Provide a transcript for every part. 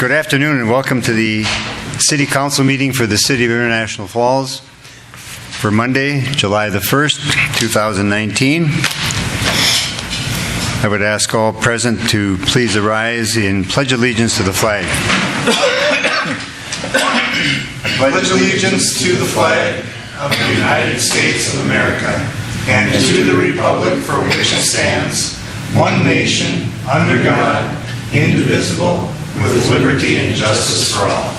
Good afternoon and welcome to the City Council meeting for the City of International Falls for Monday, July the 1st, 2019. I would ask all present to please arise and pledge allegiance to the flag. I pledge allegiance to the flag of the United States of America and to the republic for which it stands, one nation, under God, indivisible, with liberty and justice for all.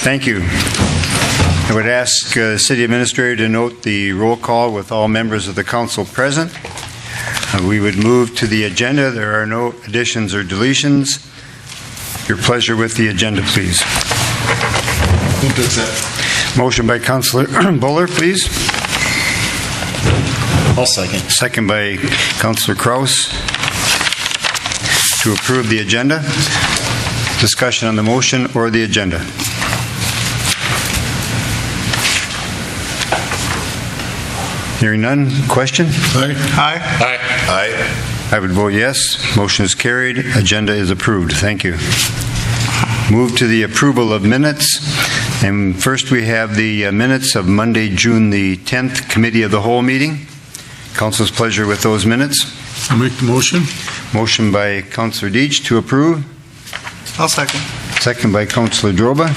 Thank you. I would ask the City Administrator to note the roll call with all members of the Council present. We would move to the agenda. There are no additions or deletions. Your pleasure with the agenda, please. Move to accept. Motion by Councilor Buller, please. I'll second. Second by Councilor Kraus to approve the agenda. Discussion on the motion or the agenda. Hearing none. Question? Aye. Aye. Aye. I would vote yes. Motion is carried. Agenda is approved. Thank you. Move to the approval of minutes. And first we have the minutes of Monday, June the 10th, Committee of the Whole meeting. Council's pleasure with those minutes. I'll make the motion. Motion by Councilor Deitch to approve. I'll second. Second by Councilor Droba.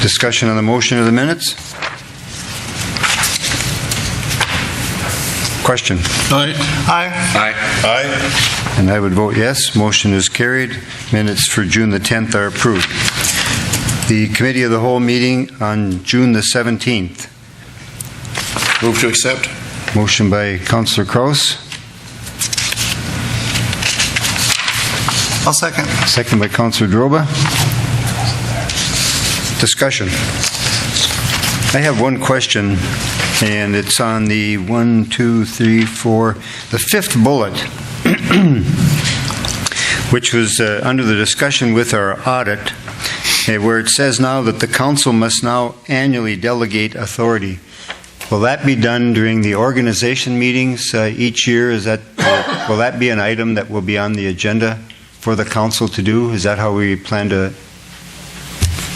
Discussion on the motion of the minutes. Question? Aye. Aye. Aye. Aye. And I would vote yes. Motion is carried. Minutes for June the 10th are approved. The Committee of the Whole meeting on June the 17th. Move to accept. Motion by Councilor Kraus. I'll second. Second by Councilor Droba. Discussion. I have one question, and it's on the 1, 2, 3, 4, the fifth bullet, which was under the discussion with our audit, where it says now that the council must now annually delegate authority. Will that be done during the organization meetings each year? Will that be an item that will be on the agenda for the council to do? Is that how we plan to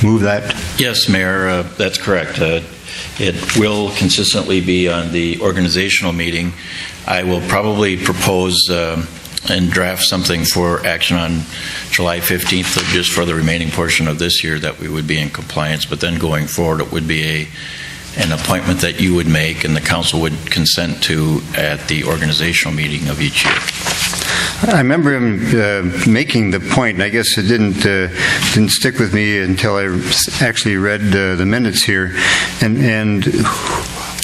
move that? Yes, Mayor, that's correct. It will consistently be on the organizational meeting. I will probably propose and draft something for action on July 15th, just for the remaining portion of this year, that we would be in compliance. But then going forward, it would be an appointment that you would make and the council would consent to at the organizational meeting of each year. I remember him making the point, and I guess it didn't stick with me until I actually read the minutes here. And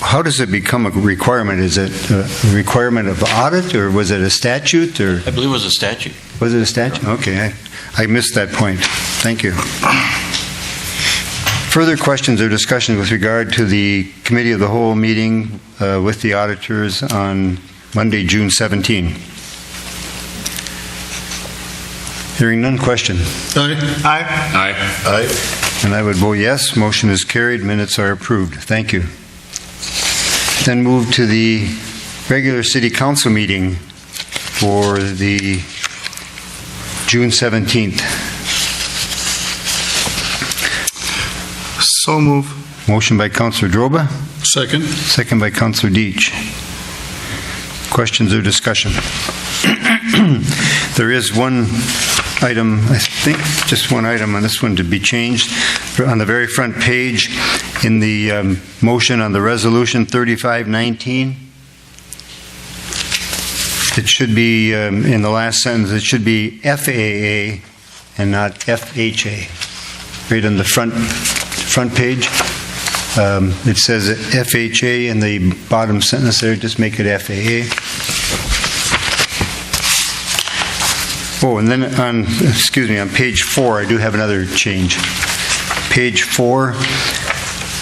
how does it become a requirement? Is it a requirement of audit, or was it a statute? Or I believe it was a statute. Was it a statute? Okay, I missed that point. Thank you. Further questions or discussion with regard to the Committee of the Whole meeting with the auditors on Monday, June 17? Hearing none. Question? Aye. Aye. Aye. Aye. And I would vote yes. Motion is carried. Minutes are approved. Thank you. Then move to the regular City Council meeting for the June 17th. So move. Motion by Councilor Droba. Second. Second by Councilor Deitch. Questions or discussion? There is one item, I think just one item on this one to be changed. On the very front page in the motion on the resolution 3519, it should be, in the last sentence, it should be FAA and not FHA. Right on the front page. It says FHA in the bottom sentence there. Just make it FAA. Oh, and then on page 4, I do have another change. Page 4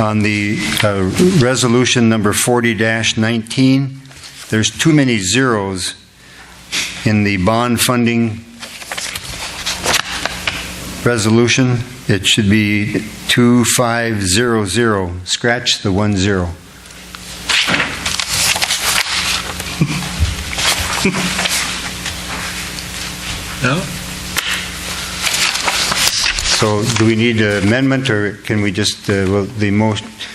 on the resolution number 40-19, there's too many zeros in the bond funding resolution. It should be 2500. Scratch the 10. No? So do we need an amendment, or can we just, well, the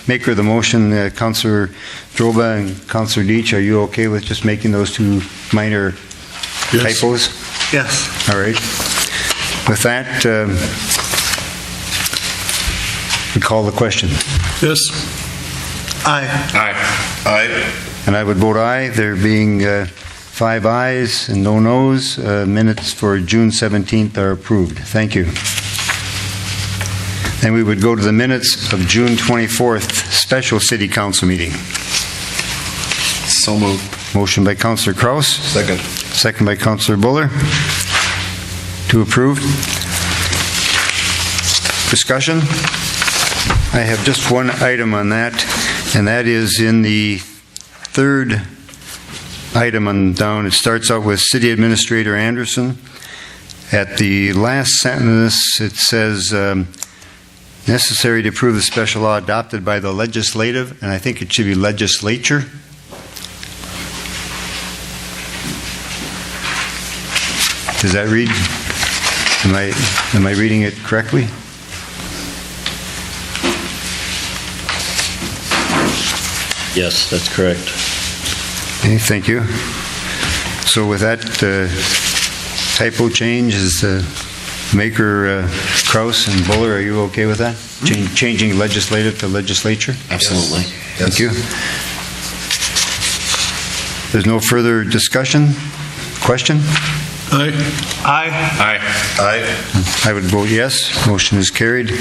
maker of the motion, Councillor Droba and Councillor Deitch, are you okay with just making those two minor Yes. typos? Yes. All right. With that, we call the question. Yes. Aye. Aye. And I would vote aye, there being 5 ayes and no noes. Minutes for June 17th are approved. Thank you. Then we would go to the minutes of June 24th, special city council meeting. So moved. Motion by Councillor Kraus, Second. second by Councillor Buller. To approve. Discussion? I have just one item on that, and that is in the third item on down. It starts out with City Administrator Anderson. At the last sentence, it says, necessary to approve the special law adopted by the legislative, and I think it should be legislature. Does that read? Am I reading it correctly? Yes, that's correct. Okay, thank you. So with that typo change, is the maker Kraus and Buller, are you okay with that? Changing legislative to legislature? Absolutely. Thank you. There's no further discussion? Question? Aye. Aye. Aye. I would vote yes. Motion is carried,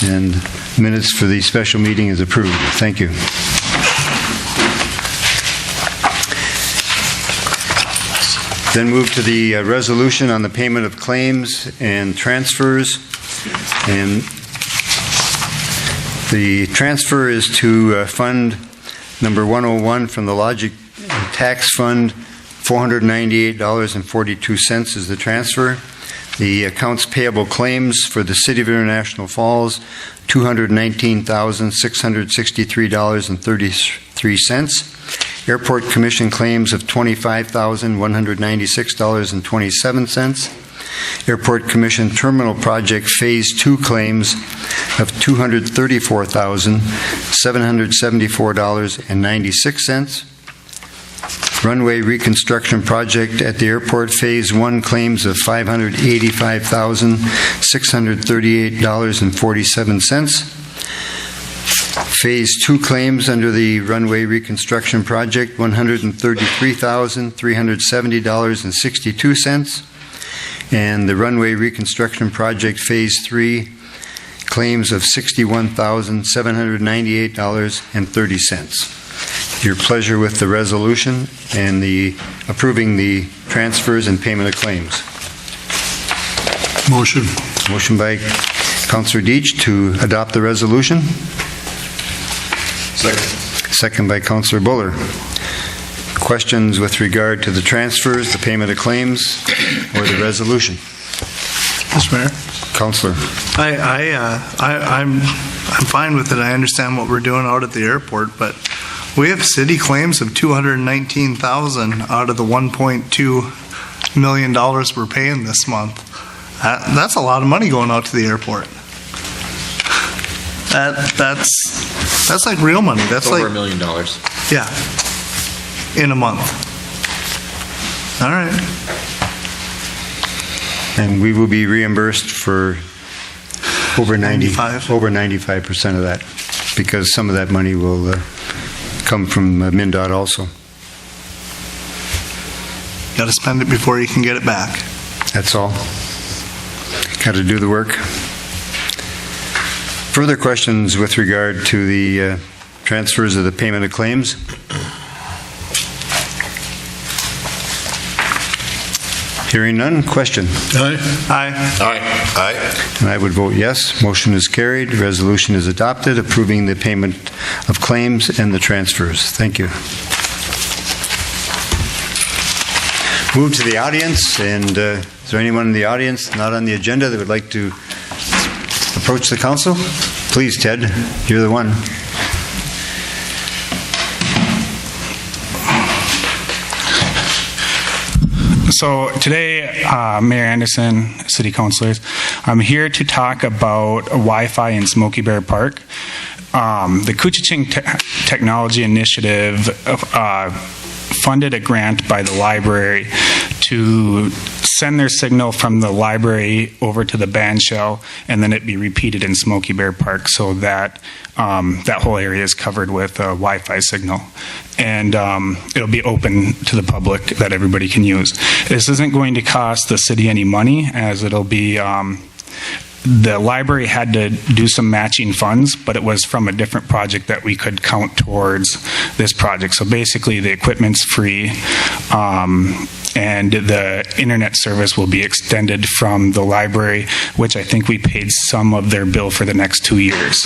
and minutes for the special meeting is approved. Thank you. Then move to the resolution on the payment of claims and transfers. And the transfer is to Fund Number 101 from the Logic Tax Fund. $498.42 is the transfer. The accounts payable claims for the City of International Falls, $219,663.33. Airport Commission claims of $25,196.27. Airport Commission Terminal Project Phase 2 claims of $234,774.96. Runway reconstruction project at the airport, Phase 1 claims of $585,638.47. Phase 2 claims under the runway reconstruction project, $133,370.62. And the runway reconstruction project, Phase 3, claims of $61,798.30. Your pleasure with the resolution and the approving the transfers and payment of claims. Motion. Motion by Councillor Deitch to adopt the resolution. Second. Second by Councillor Buller. Questions with regard to the transfers, the payment of claims, or the resolution? Mr. Mayor? Councillor. I'm fine with it. I understand what we're doing out at the airport, but we have city claims of $219,000 out of the $1.2 million we're paying this month. That's a lot of money going out to the airport. That's like real money. That's Over like $1 million. yeah, in a month. All right. And we will be reimbursed for over 95%. over 95% of that, because some of that money will come from MnDOT also. Got to spend it before you can get it back. That's all. Got to do the work. Further questions with regard to the transfers of the payment of claims? Hearing none, question. Aye. Aye. Aye. And I would vote yes. Motion is carried. Resolution is adopted, approving the payment of claims and the transfers. Thank you. Move to the audience, and is there anyone in the audience not on the agenda that would like to approach the council? Please, Ted, you're the one. So today, Mayor Anderson, City Councilors, I'm here to talk about Wi-Fi in Smoky Bear Park. The Couchiching Technology Initiative funded a grant by the library to send their signal from the library over to the band shell, and then it be repeated in Smoky Bear Park, so that that whole area is covered with a Wi-Fi signal. And it'll be open to the public that everybody can use. This isn't going to cost the city any money, as it'll be the library had to do some matching funds, but it was from a different project that we could count towards this project. So basically the equipment's free, and the internet service will be extended from the library, which I think we paid some of their bill for the next 2 years.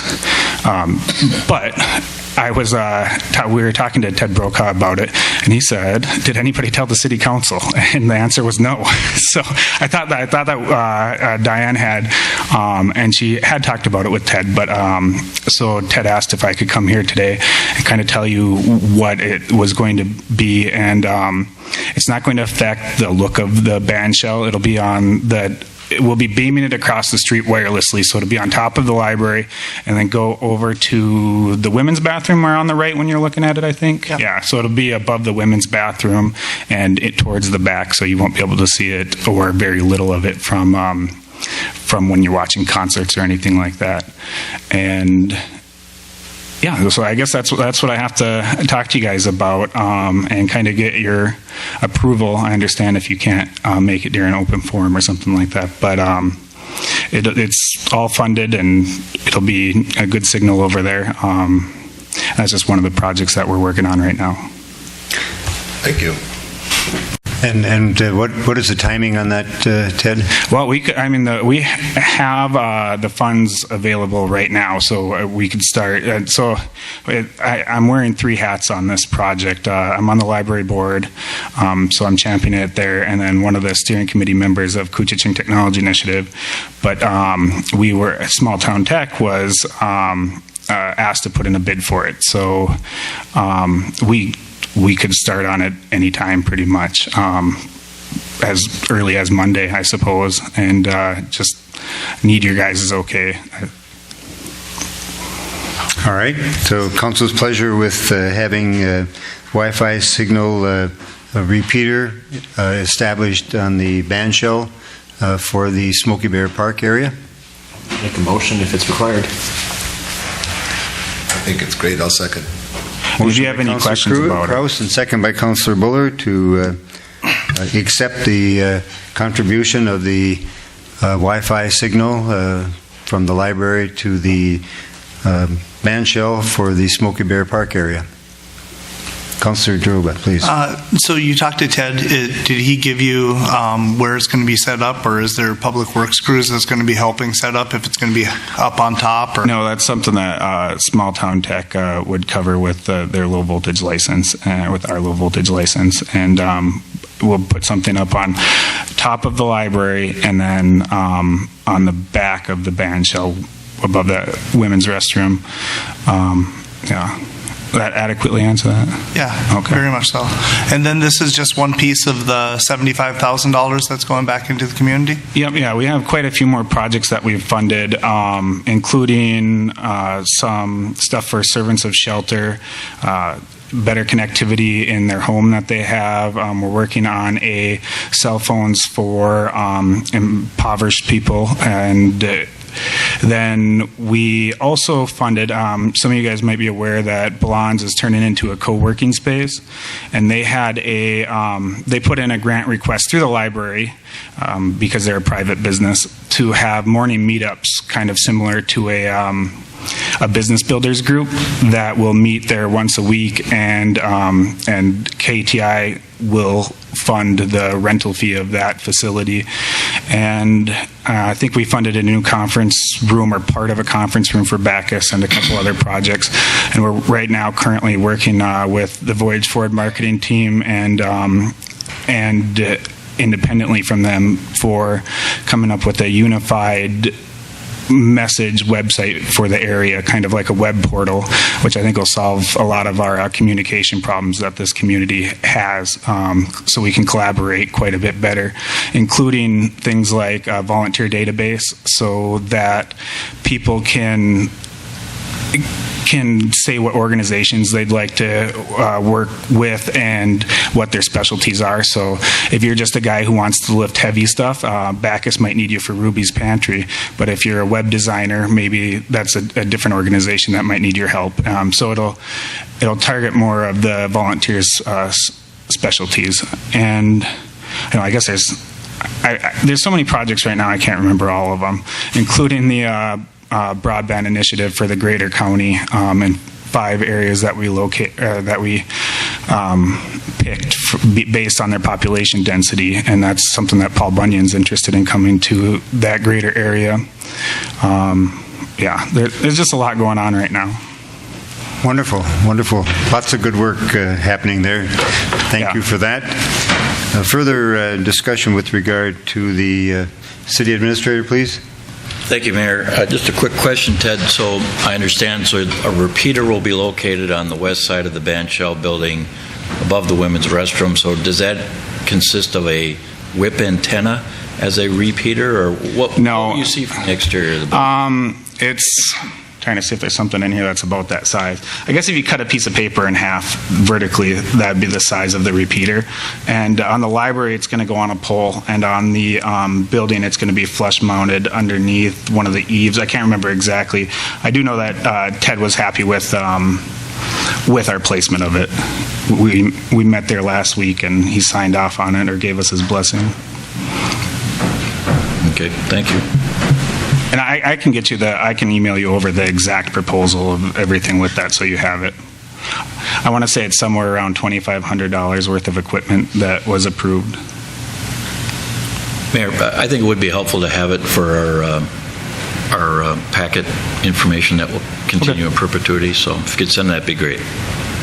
But I was, we were talking to Ted Brokaw about it, and he said, "Did anybody tell the city council?" And the answer was no. So I thought that Diane had, and she had talked about it with Ted. But so Ted asked if I could come here today and kind of tell you what it was going to be, and it's not going to affect the look of the band shell. It'll be on the. We'll be beaming it across the street wirelessly, so it'll be on top of the library, and then go over to the women's bathroom or on the right when you're looking at it, I think. Yeah, so it'll be above the women's bathroom and it towards the back, so you won't be able to see it, or very little of it, from when you're watching concerts or anything like that. And yeah, so I guess that's what I have to talk to you guys about, and kind of get your approval. I understand if you can't make it during open forum or something like that, but it's all funded and it'll be a good signal over there. That's just one of the projects that we're working on right now. Thank you. And what is the timing on that, Ted? Well, we have the funds available right now, so we could start. I'm wearing 3 hats on this project. I'm on the library board, so I'm championing it there, and then one of the steering committee members of Couchiching Technology Initiative. But Small Town Tech was asked to put in a bid for it, so we could start on it anytime, pretty much, as early as Monday, I suppose, and just need your guys' okay. All right, so council's pleasure with having Wi-Fi signal a repeater established on the band shell for the Smoky Bear Park area. Make a motion if it's required. I think it's great. I'll second. Would you have any questions about it? Kraus, and second by Councillor Buller to accept the contribution of the Wi-Fi signal from the library to the band shell for the Smoky Bear Park area. Councillor Droba, please. So you talked to Ted. Did he give you where it's going to be set up, or is there public works crews that's going to be helping set up if it's going to be up on top? Or? No, that's something that Small Town Tech would cover with their low voltage license, with our low voltage license, and we'll put something up on top of the library, and then on the back of the band shell above the women's restroom. Yeah. That adequately answer that? Yeah, okay. Very much so. And then this is just one piece of the $75,000 that's going back into the community? Yep, yeah, we have quite a few more projects that we've funded, including some stuff for servants of shelter, better connectivity in their home that they have. We're working on cell phones for impoverished people, and then we also funded, some of you guys might be aware that Balans is turning into a co-working space, and they had they put in a grant request through the library, because they're a private business, to have morning meetups, kind of similar to a business builders group that will meet there once a week, and KTI will fund the rental fee of that facility. And I think we funded a new conference room, or part of a conference room, for Bacchus and a couple other projects. And we're right now currently working with the Voyage Forward marketing team and independently from them for coming up with a unified message website for the area, kind of like a web portal, which I think will solve a lot of our communication problems that this community has, so we can collaborate quite a bit better, including things like a volunteer database so that people can say what organizations they'd like to work with and what their specialties are. So if you're just a guy who wants to lift heavy stuff, Bacchus might need you for Ruby's Pantry. But if you're a web designer, maybe that's a different organization that might need your help. So it'll target more of the volunteers' specialties. And I guess there's so many projects right now, I can't remember all of them, including the broadband initiative for the greater county, and 5 areas that we picked based on their population density, and that's something that Paul Bunyan's interested in coming to that greater area. There's just a lot going on right now. Wonderful, wonderful. Lots of good work happening there. Thank you for that. Further discussion with regard to the city administrator, please. Thank you, Mayor. Just a quick question, Ted. So I understand, so a repeater will be located on the west side of the band shell building above the women's restroom. So does that consist of a whip antenna as a repeater, or what do you see from the exterior of the building? It's trying to see if there's something in here that's about that size. I guess if you cut a piece of paper in half vertically, that'd be the size of the repeater. And on the library, it's going to go on a pole, and on the building, it's going to be flush mounted underneath one of the eaves. I can't remember exactly. I do know that Ted was happy with our placement of it. We met there last week, and he signed off on it or gave us his blessing. Okay, thank you. And I can get you I can email you over the exact proposal of everything with that so you have it. I want to say it's somewhere around $2,500 worth of equipment that was approved. Mayor, I think it would be helpful to have it for our packet information that will continue in perpetuity. So if you could send that, it'd be great.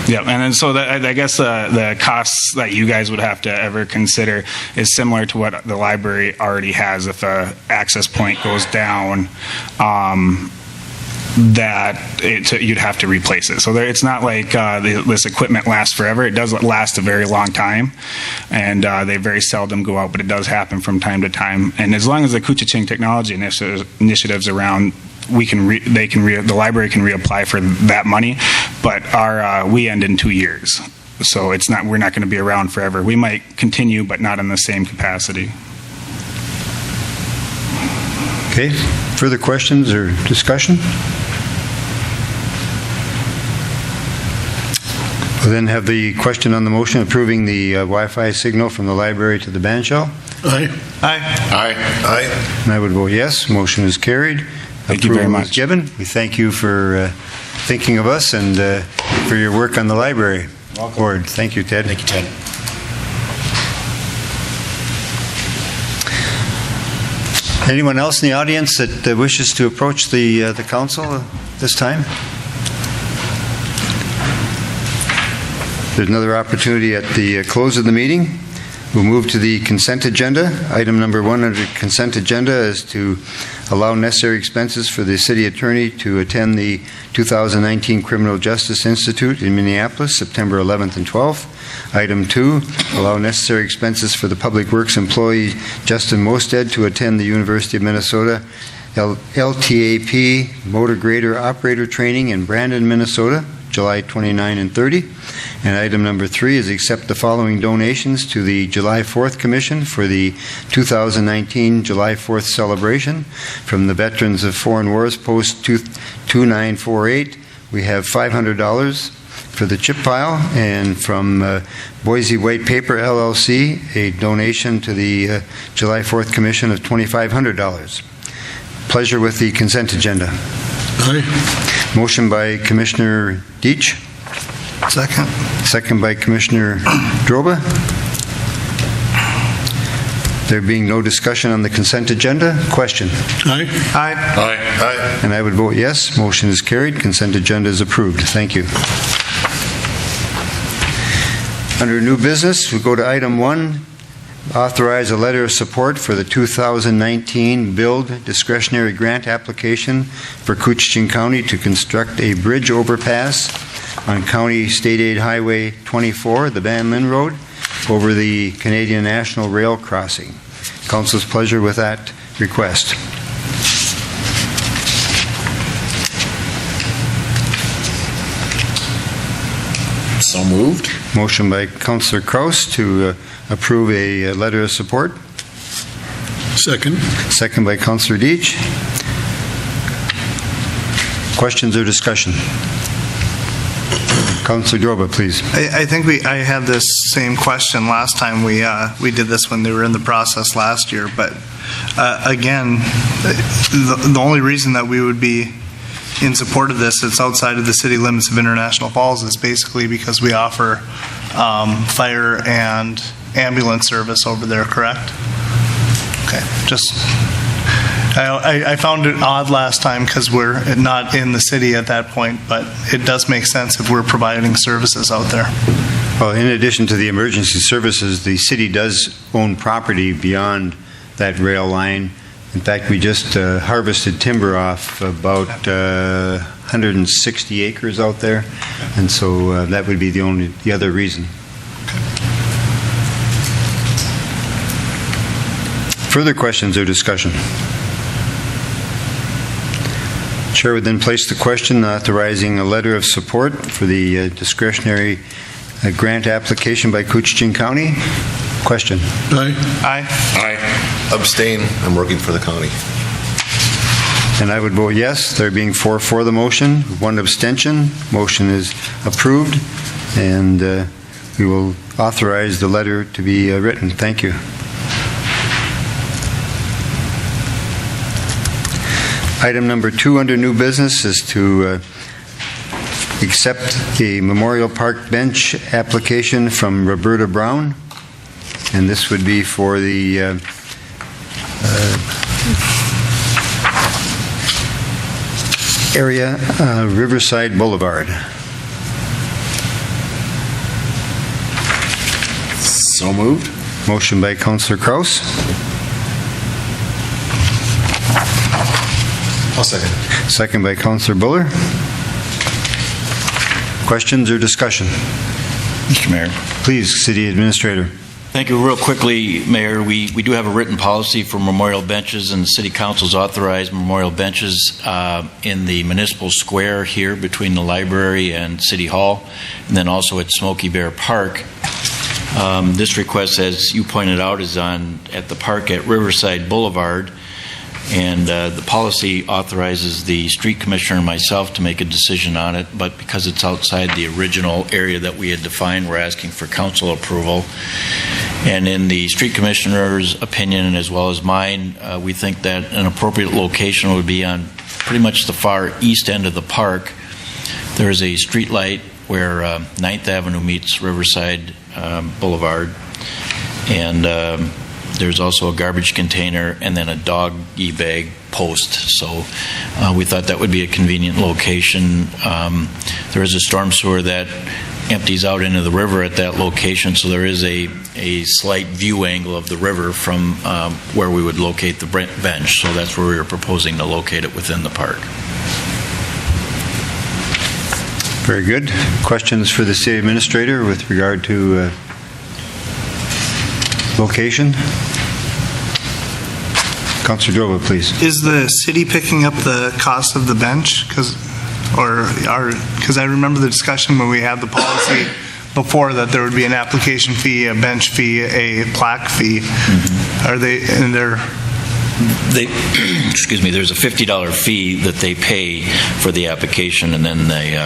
Yeah, and then so I guess the costs that you guys would have to ever consider is similar to what the library already has. If a access point goes down, you'd have to replace it. So it's not like this equipment lasts forever. It does last a very long time, and they very seldom go out, but it does happen from time to time. And as long as the Kuching technology initiatives around, the library can reapply for that money, but we end in 2 years, so we're not going to be around forever. We might continue, but not in the same capacity. Okay, further questions or discussion? We'll then have the question on the motion approving the Wi-Fi signal from the library to the band shell. Aye. Aye. Aye. Aye. And I would vote yes. Motion is carried. Thank you very Approval is much. given. We thank you for thinking of us and for your work on the library. Board. Thank you, Ted. Thank you, Ted. Anyone else in the audience that wishes to approach the council this time? There's another opportunity at the close of the meeting. We'll move to the consent agenda. Item number 1 under consent agenda is to allow necessary expenses for the city attorney to attend the 2019 Criminal Justice Institute in Minneapolis, September 11th and 12th. Item 2, allow necessary expenses for the Public Works employee Justin Mosted to attend the University of Minnesota LTAP Motor Grader Operator Training in Brandon, Minnesota, July 29 and 30. And item number 3 is accept the following donations to the July 4th Commission for the 2019 July 4th celebration. From the Veterans of Foreign Wars Post 2948, we have $500 for the chip pile, and from Boise White Paper LLC, a donation to the July 4th Commission of $2,500. Pleasure with the consent agenda. Aye. Motion by Commissioner Deitch. Second. Second by Commissioner Droba. There being no discussion on the consent agenda, question? Aye. Aye. Aye. Aye. And I would vote yes. Motion is carried. Consent agenda is approved. Thank you. Under new business, we go to item 1, authorize a letter of support for the 2019 Build Discretionary Grant application for Couchiching County to construct a bridge overpass on County State Aid Highway 24, the Van Linn Road, over the Canadian National Rail crossing. Council's pleasure with that request. So moved. Motion by Councillor Kraus to approve a letter of support. Second. Second by Councillor Deitch. Questions or discussion? Councillor Droba, please. I think I had this same question last time we did this when they were in the process last year, but again, the only reason that we would be in support of this, it's outside of the city limits of International Falls, is basically because we offer fire and ambulance service over there, correct? Okay, just, I found it odd last time because we're not in the city at that point, but it does make sense if we're providing services out there. Well, in addition to the emergency services, the city does own property beyond that rail line. In fact, we just harvested timber off about 160 acres out there, and so that would be the other reason. Further questions or discussion? Chair would then place the question authorizing a letter of support for the discretionary grant application by Couchiching County. Question. Aye. Aye. Aye. Abstain. I'm working for the county. And I would vote yes, there being 4 for the motion, 1 abstention. Motion is approved, and we will authorize the letter to be written. Thank you. Item number 2 under new business is to accept a Memorial Park bench application from Roberta Brown, and this would be for the area Riverside Boulevard. So moved. Motion by Councillor Kraus, I'll second. second by Councillor Buller. Questions or discussion? Mr. Mayor. Please, City Administrator. Thank you. Real quickly, Mayor, we do have a written policy for memorial benches, and the City Council's authorized memorial benches in the municipal square here between the library and City Hall, and then also at Smoky Bear Park. This request, as you pointed out, is at the park at Riverside Boulevard, and the policy authorizes the street commissioner and myself to make a decision on it, but because it's outside the original area that we had defined, we're asking for council approval. And in the street commissioner's opinion, as well as mine, we think that an appropriate location would be on pretty much the far east end of the park. There is a street light where 9th Avenue meets Riverside Boulevard, and there's also a garbage container and then a doggy bag post. So we thought that would be a convenient location. There is a storm sewer that empties out into the river at that location, so there is a slight view angle of the river from where we would locate the bench. So that's where we were proposing to locate it within the park. Very good. Questions for the City Administrator with regard to location? Councillor Droba, please. Is the city picking up the cost of the bench? Because I remember the discussion when we had the policy before that there would be an application fee, a bench fee, a plaque fee. Are they, and Excuse me, there's a $50 fee that they pay for the application, and then they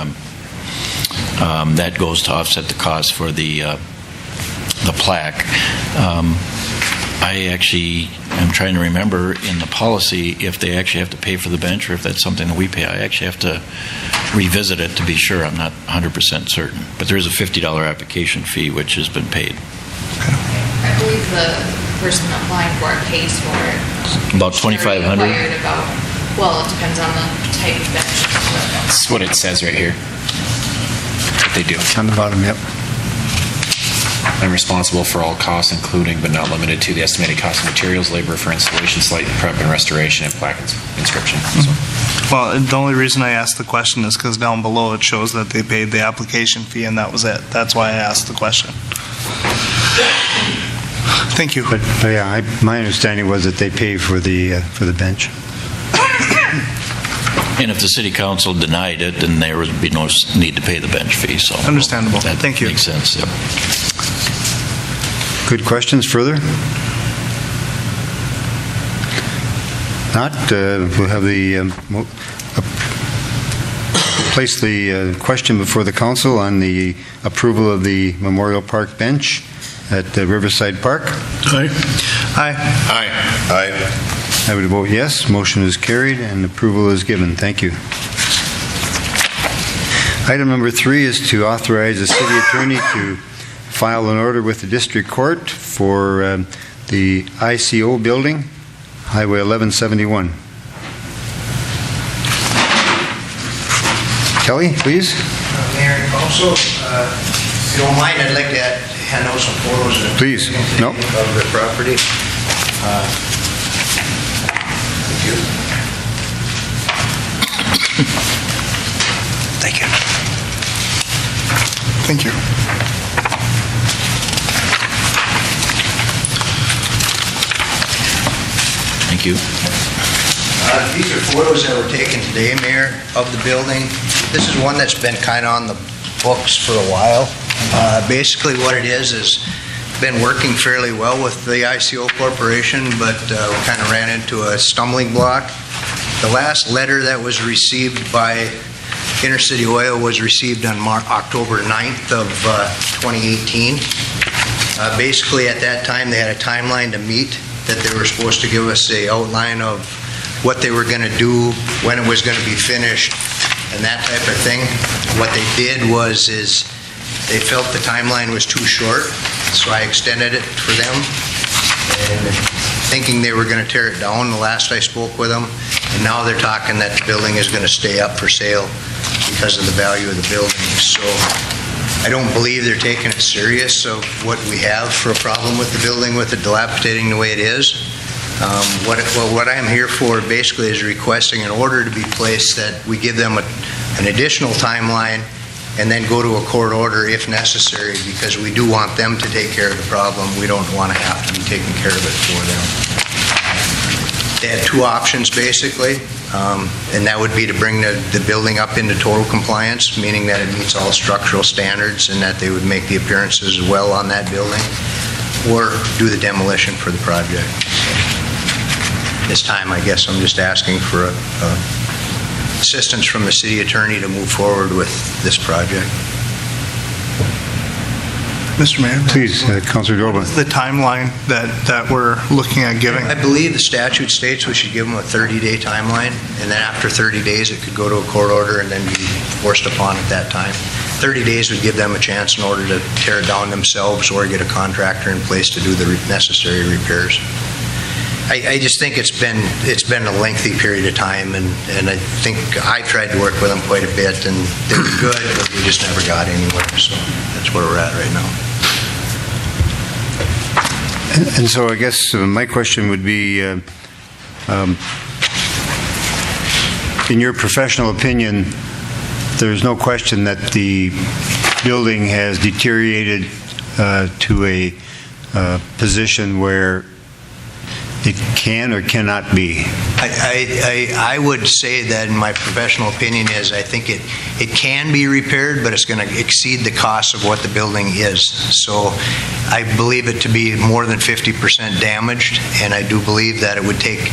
that goes to offset the cost for the plaque. I actually am trying to remember in the policy if they actually have to pay for the bench or if that's something that we pay. I actually have to revisit it to be sure. I'm not 100% certain. But there is a $50 application fee which has been paid. I believe the person applying for it pays for it. About $2,500? Well, it depends on the type of bench. That's what it says right here. What they do. On the bottom, yep. I'm responsible for all costs, including but not limited to the estimated cost of materials, labor for installation, site prep and restoration, and plaque inscription. So, Well, the only reason I asked the question is because down below it shows that they paid the application fee, and that was it. That's why I asked the question. Thank you. But yeah, my understanding was that they pay for the bench. And if the city council denied it, then there would be no need to pay the bench fee, so. Understandable. That Thank you. makes sense, yep. Good questions further? Not, we'll have place the question before the council on the approval of the Memorial Park bench at Riverside Park. Aye. Aye. Aye. Aye. I would vote yes. Motion is carried and approval is given. Thank you. Item number 3 is to authorize the city attorney to file an order with the district court for the ICO building, Highway 1171. Kelly, please. Mayor and Council, if you don't mind, I'd like to hand out some photos of Please. No. of the property. Thank you. Thank you. Thank you. These are photos that were taken today, Mayor, of the building. This is one that's been kind of on the books for a while. Basically what it is been working fairly well with the ICO Corporation, but we kind of ran into a stumbling block. The last letter that was received by Intercity Oil was received on October 9th of 2018. Basically at that time they had a timeline to meet, that they were supposed to give us an outline of what they were going to do, when it was going to be finished, and that type of thing. What they did was they felt the timeline was too short, so I extended it for them, and thinking they were going to tear it down the last I spoke with them, and now they're talking that the building is going to stay up for sale because of the value of the building. So I don't believe they're taking it serious of what we have for a problem with the building, with it dilapidating the way it is. What I'm here for basically is requesting an order to be placed that we give them an additional timeline and then go to a court order if necessary, because we do want them to take care of the problem. We don't want to have to be taking care of it for them. They had two options basically, and that would be to bring the building up into total compliance, meaning that it meets all structural standards and that they would make the appearances as well on that building, or do the demolition for the project. This time, I guess I'm just asking for assistance from the city attorney to move forward with this project. Mr. Mayor? Please, Councilor Doba. The timeline that we're looking at giving. I believe the statute states we should give them a 30-day timeline, and then after 30 days, it could go to a court order and then be forced upon at that time. 30 days would give them a chance in order to tear it down themselves or get a contractor in place to do the necessary repairs. I just think it's been a lengthy period of time, and I think I tried to work with them quite a bit, and they were good, but we just never got anywhere, so that's where we're at right now. And so I guess my question would be, in your professional opinion, there's no question that the building has deteriorated to a position where it can or cannot be. I would say that in my professional opinion is I think it can be repaired, but it's going to exceed the cost of what the building is. So I believe it to be more than 50% damaged, and I do believe that it would take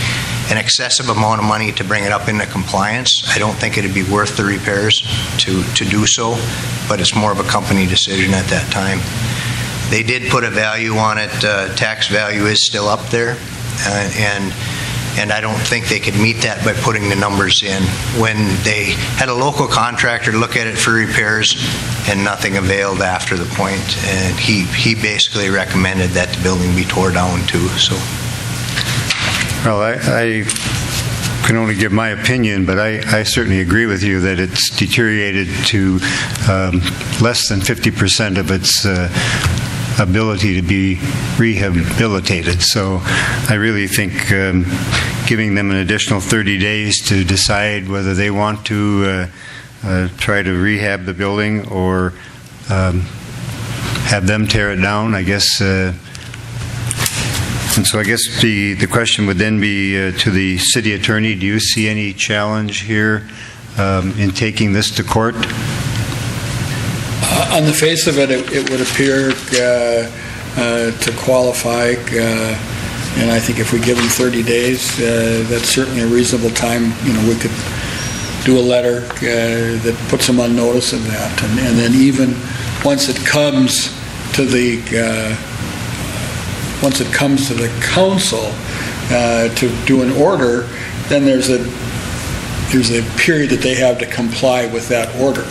an excessive amount of money to bring it up into compliance. I don't think it'd be worth the repairs to do so, but it's more of a company decision at that time. They did put a value on it. Tax value is still up there. And I don't think they could meet that by putting the numbers in. When they had a local contractor look at it for repairs and nothing availed after the point, and he basically recommended that the building be tore down too. So, Well, I can only give my opinion, but I certainly agree with you that it's deteriorated to less than 50% of its ability to be rehabilitated. So I really think giving them an additional 30 days to decide whether they want to try to rehab the building or have them tear it down, I guess. And so I guess the question would then be to the city attorney, do you see any challenge here in taking this to court? On the face of it, it would appear to qualify, and I think if we give them 30 days, that's certainly a reasonable time. We could do a letter that puts them on notice of that, and then even once it comes to the council to do an order, then there's a period that they have to comply with that order.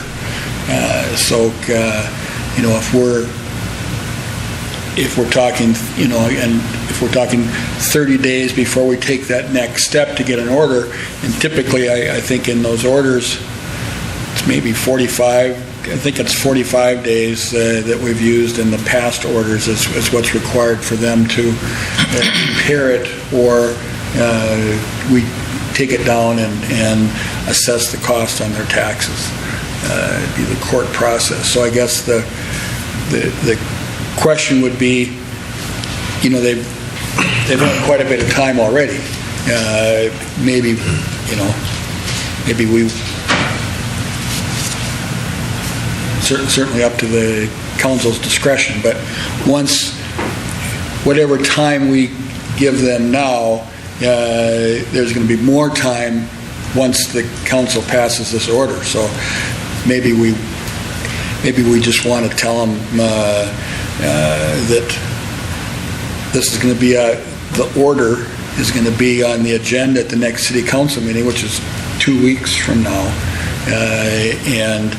If we're talking, and if we're talking 30 days before we take that next step to get an order, and typically I think in those orders, it's maybe 45. I think it's 45 days that we've used in the past orders is what's required for them to repair it, or we take it down and assess the cost on their taxes. It'd be the court process. So I guess the question would be, they've had quite a bit of time already. Maybe we certainly up to the council's discretion. But whatever time we give them now, there's going to be more time once the council passes this order. So maybe we just want to tell them that this is going to be the order is going to be on the agenda at the next city council meeting, which is 2 weeks from now, and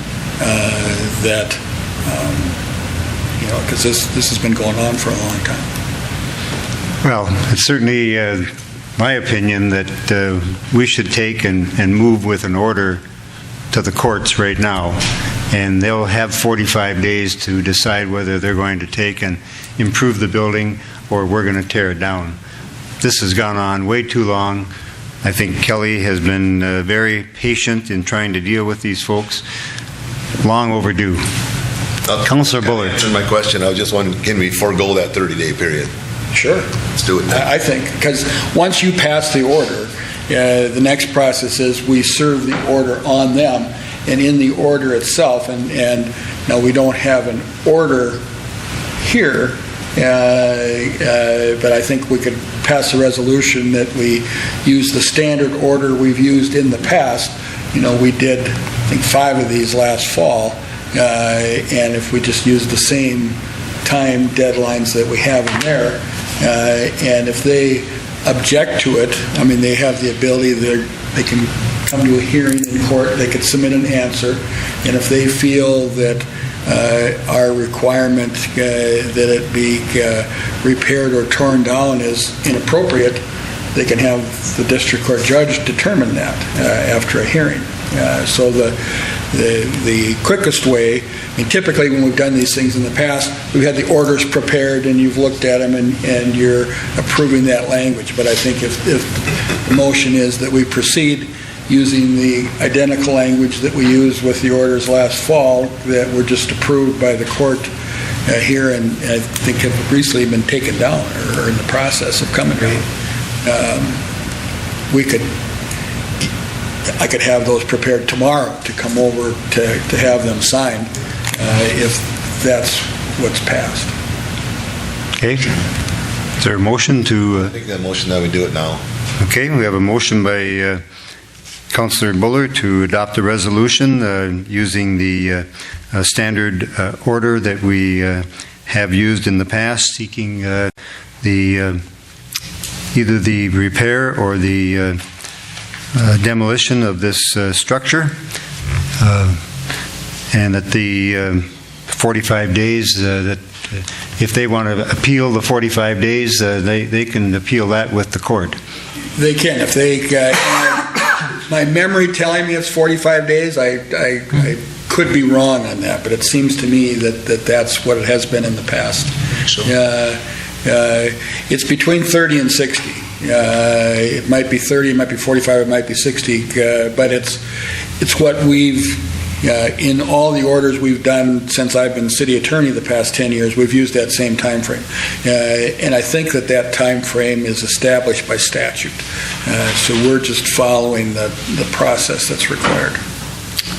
that because this has been going on for a long time. Well, it's certainly my opinion that we should take and move with an order to the courts right now, and they'll have 45 days to decide whether they're going to take and improve the building or we're going to tear it down. This has gone on way too long. I think Kelly has been very patient in trying to deal with these folks. Long overdue. Councilor Bullard. Answer my question. I was just wondering, can we forego that 30-day period? Sure. Let's do it then. I think, because once you pass the order, the next process is we serve the order on them, and in the order itself, and now we don't have an order here, but I think we could pass a resolution that we use the standard order we've used in the past. We did, I think, 5 of these last fall, and if we just use the same time deadlines that we have in there, and if they object to it, they have the ability, they can come to a hearing in court, they could submit an answer, and if they feel that our requirement that it be repaired or torn down is inappropriate, they can have the district court judge determine that after a hearing. So the quickest way, typically when we've done these things in the past, we've had the orders prepared and you've looked at them and you're approving that language. But I think if the motion is that we proceed using the identical language that we used with the orders last fall that were just approved by the court here, and I think have recently been taken down or in the process of coming down, I could have those prepared tomorrow to come over to have them signed if that's what's passed. Okay. Is there a motion to... I think that motion that we do it now. Okay, we have a motion by Councillor Bullard to adopt a resolution using the standard order that we have used in the past, seeking either the repair or the demolition of this structure, and that the 45 days, that if they want to appeal the 45 days, they can appeal that with the court. They can. If they, my memory telling me it's 45 days, I could be wrong on that, but it seems to me that that's what it has been in the past. So It's between 30 and 60. It might be 30, it might be 45, it might be 60, but it's what we've, in all the orders we've done since I've been city attorney the past 10 years, we've used that same time frame. And I think that time frame is established by statute. So we're just following the process that's required.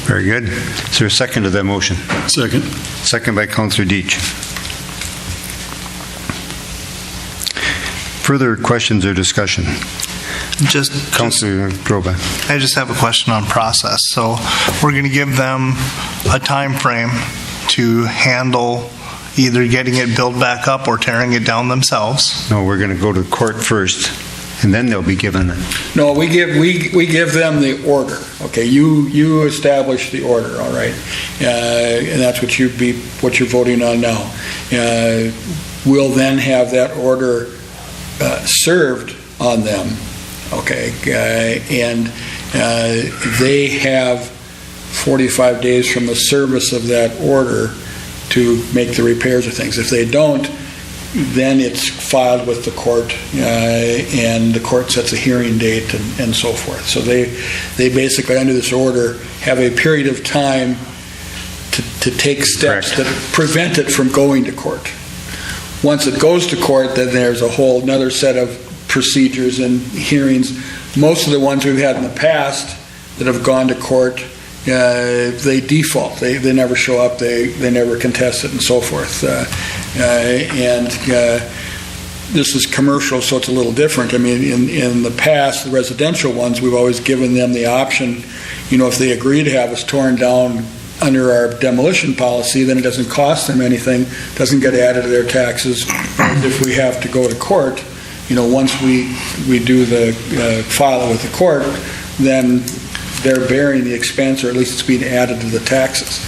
Very good. Is there a second to that motion? Second. Second by Councillor Deitch. Further questions or discussion? Councillor Droba. I just have a question on process. So we're going to give them a time frame to handle either getting it built back up or tearing it down themselves. No, we're going to go to court first, and then they'll be given it. No, we give them the order. Okay, you establish the order, all right, and that's what you're voting on now. We'll then have that order served on them. Okay, and they have 45 days from the service of that order to make the repairs or things. If they don't, then it's filed with the court, and the court sets a hearing date and so forth. So they basically, under this order, have a period of time to take steps Correct. that prevent it from going to court. Once it goes to court, then there's a whole another set of procedures and hearings. Most of the ones we've had in the past that have gone to court, they default. They never show up. They never contest it and so forth. And this is commercial, so it's a little different. I mean, in the past, the residential ones, we've always given them the option, if they agree to have us torn down under our demolition policy, then it doesn't cost them anything, doesn't get added to their taxes. If we have to go to court, once we do the file it with the court, then they're bearing the expense, or at least it's being added to the taxes.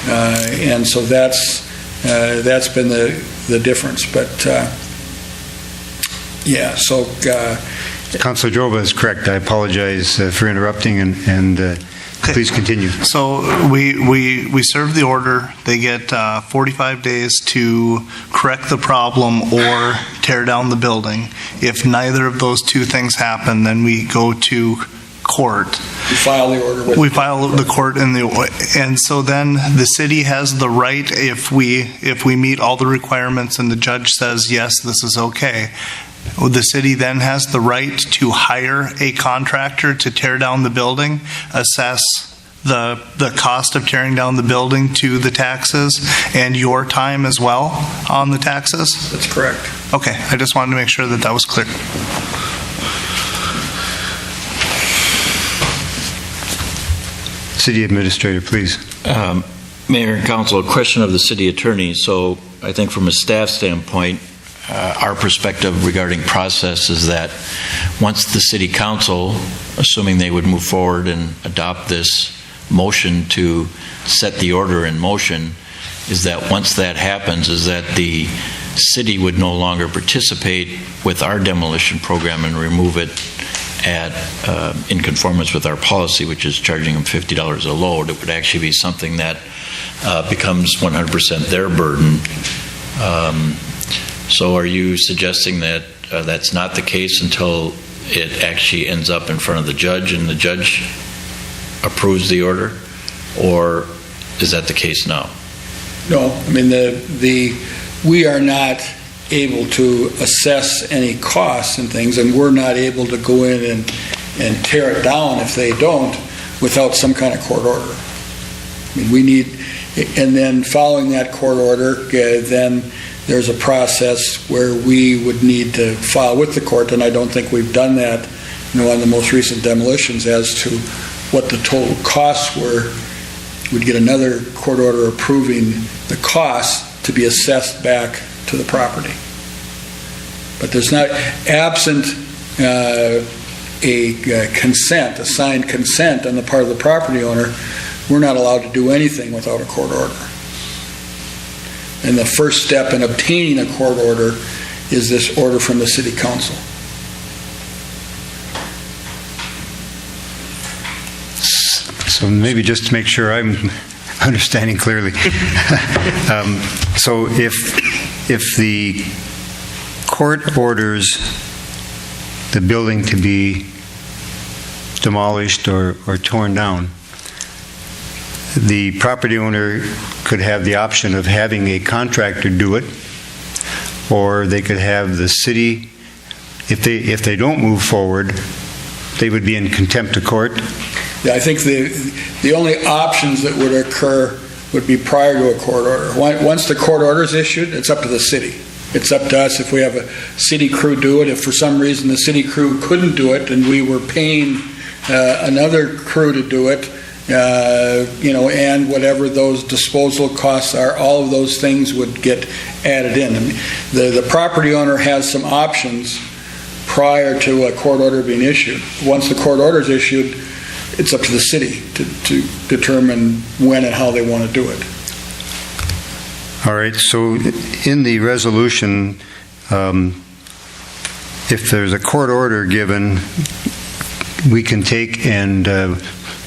And so that's been the difference. But Councillor Droba is correct. I apologize for interrupting, and please continue. So we serve the order. They get 45 days to correct the problem or tear down the building. If neither of those two things happen, then we go to court. we file the order with We file the court and so then the city has the right, if we meet all the requirements and the judge says, yes, this is okay, the city then has the right to hire a contractor to tear down the building, assess the cost of tearing down the building to the taxes and your time as well on the taxes? That's correct. Okay, I just wanted to make sure that was clear. City Administrator, please. Mayor and Council, a question of the city attorney. So I think from a staff standpoint, our perspective regarding process is that once the city council, assuming they would move forward and adopt this motion to set the order in motion, is that once that happens, is that the city would no longer participate with our demolition program and remove it in conformance with our policy, which is charging them $50 a load. It would actually be something that becomes 100% their burden. So are you suggesting that that's not the case until it actually ends up in front of the judge and the judge approves the order? Or is that the case now? No, I mean, we are not able to assess any costs and things, and we're not able to go in and tear it down if they don't without some kind of court order. I mean, we need, and then following that court order, then there's a process where we would need to file with the court, and I don't think we've done that, on the most recent demolitions as to what the total costs were. We'd get another court order approving the cost to be assessed back to the property. But there's not, absent a consent, a signed consent on the part of the property owner, we're not allowed to do anything without a court order. And the first step in obtaining a court order is this order from the city council. So maybe just to make sure I'm understanding clearly. So if if the court orders the building to be demolished or torn down, the property owner could have the option of having a contractor do it, or they could have the city, if they don't move forward, they would be in contempt of court. Yeah, I think the only options that would occur would be prior to a court order. Once the court order is issued, it's up to the city. It's up to us if we have a city crew do it. If for some reason the city crew couldn't do it and we were paying another crew to do it, and whatever those disposal costs are, all of those things would get added in. And the property owner has some options prior to a court order being issued. Once the court order is issued, it's up to the city to determine when and how they want to do it. All right, so in the resolution, if there's a court order given, we can take and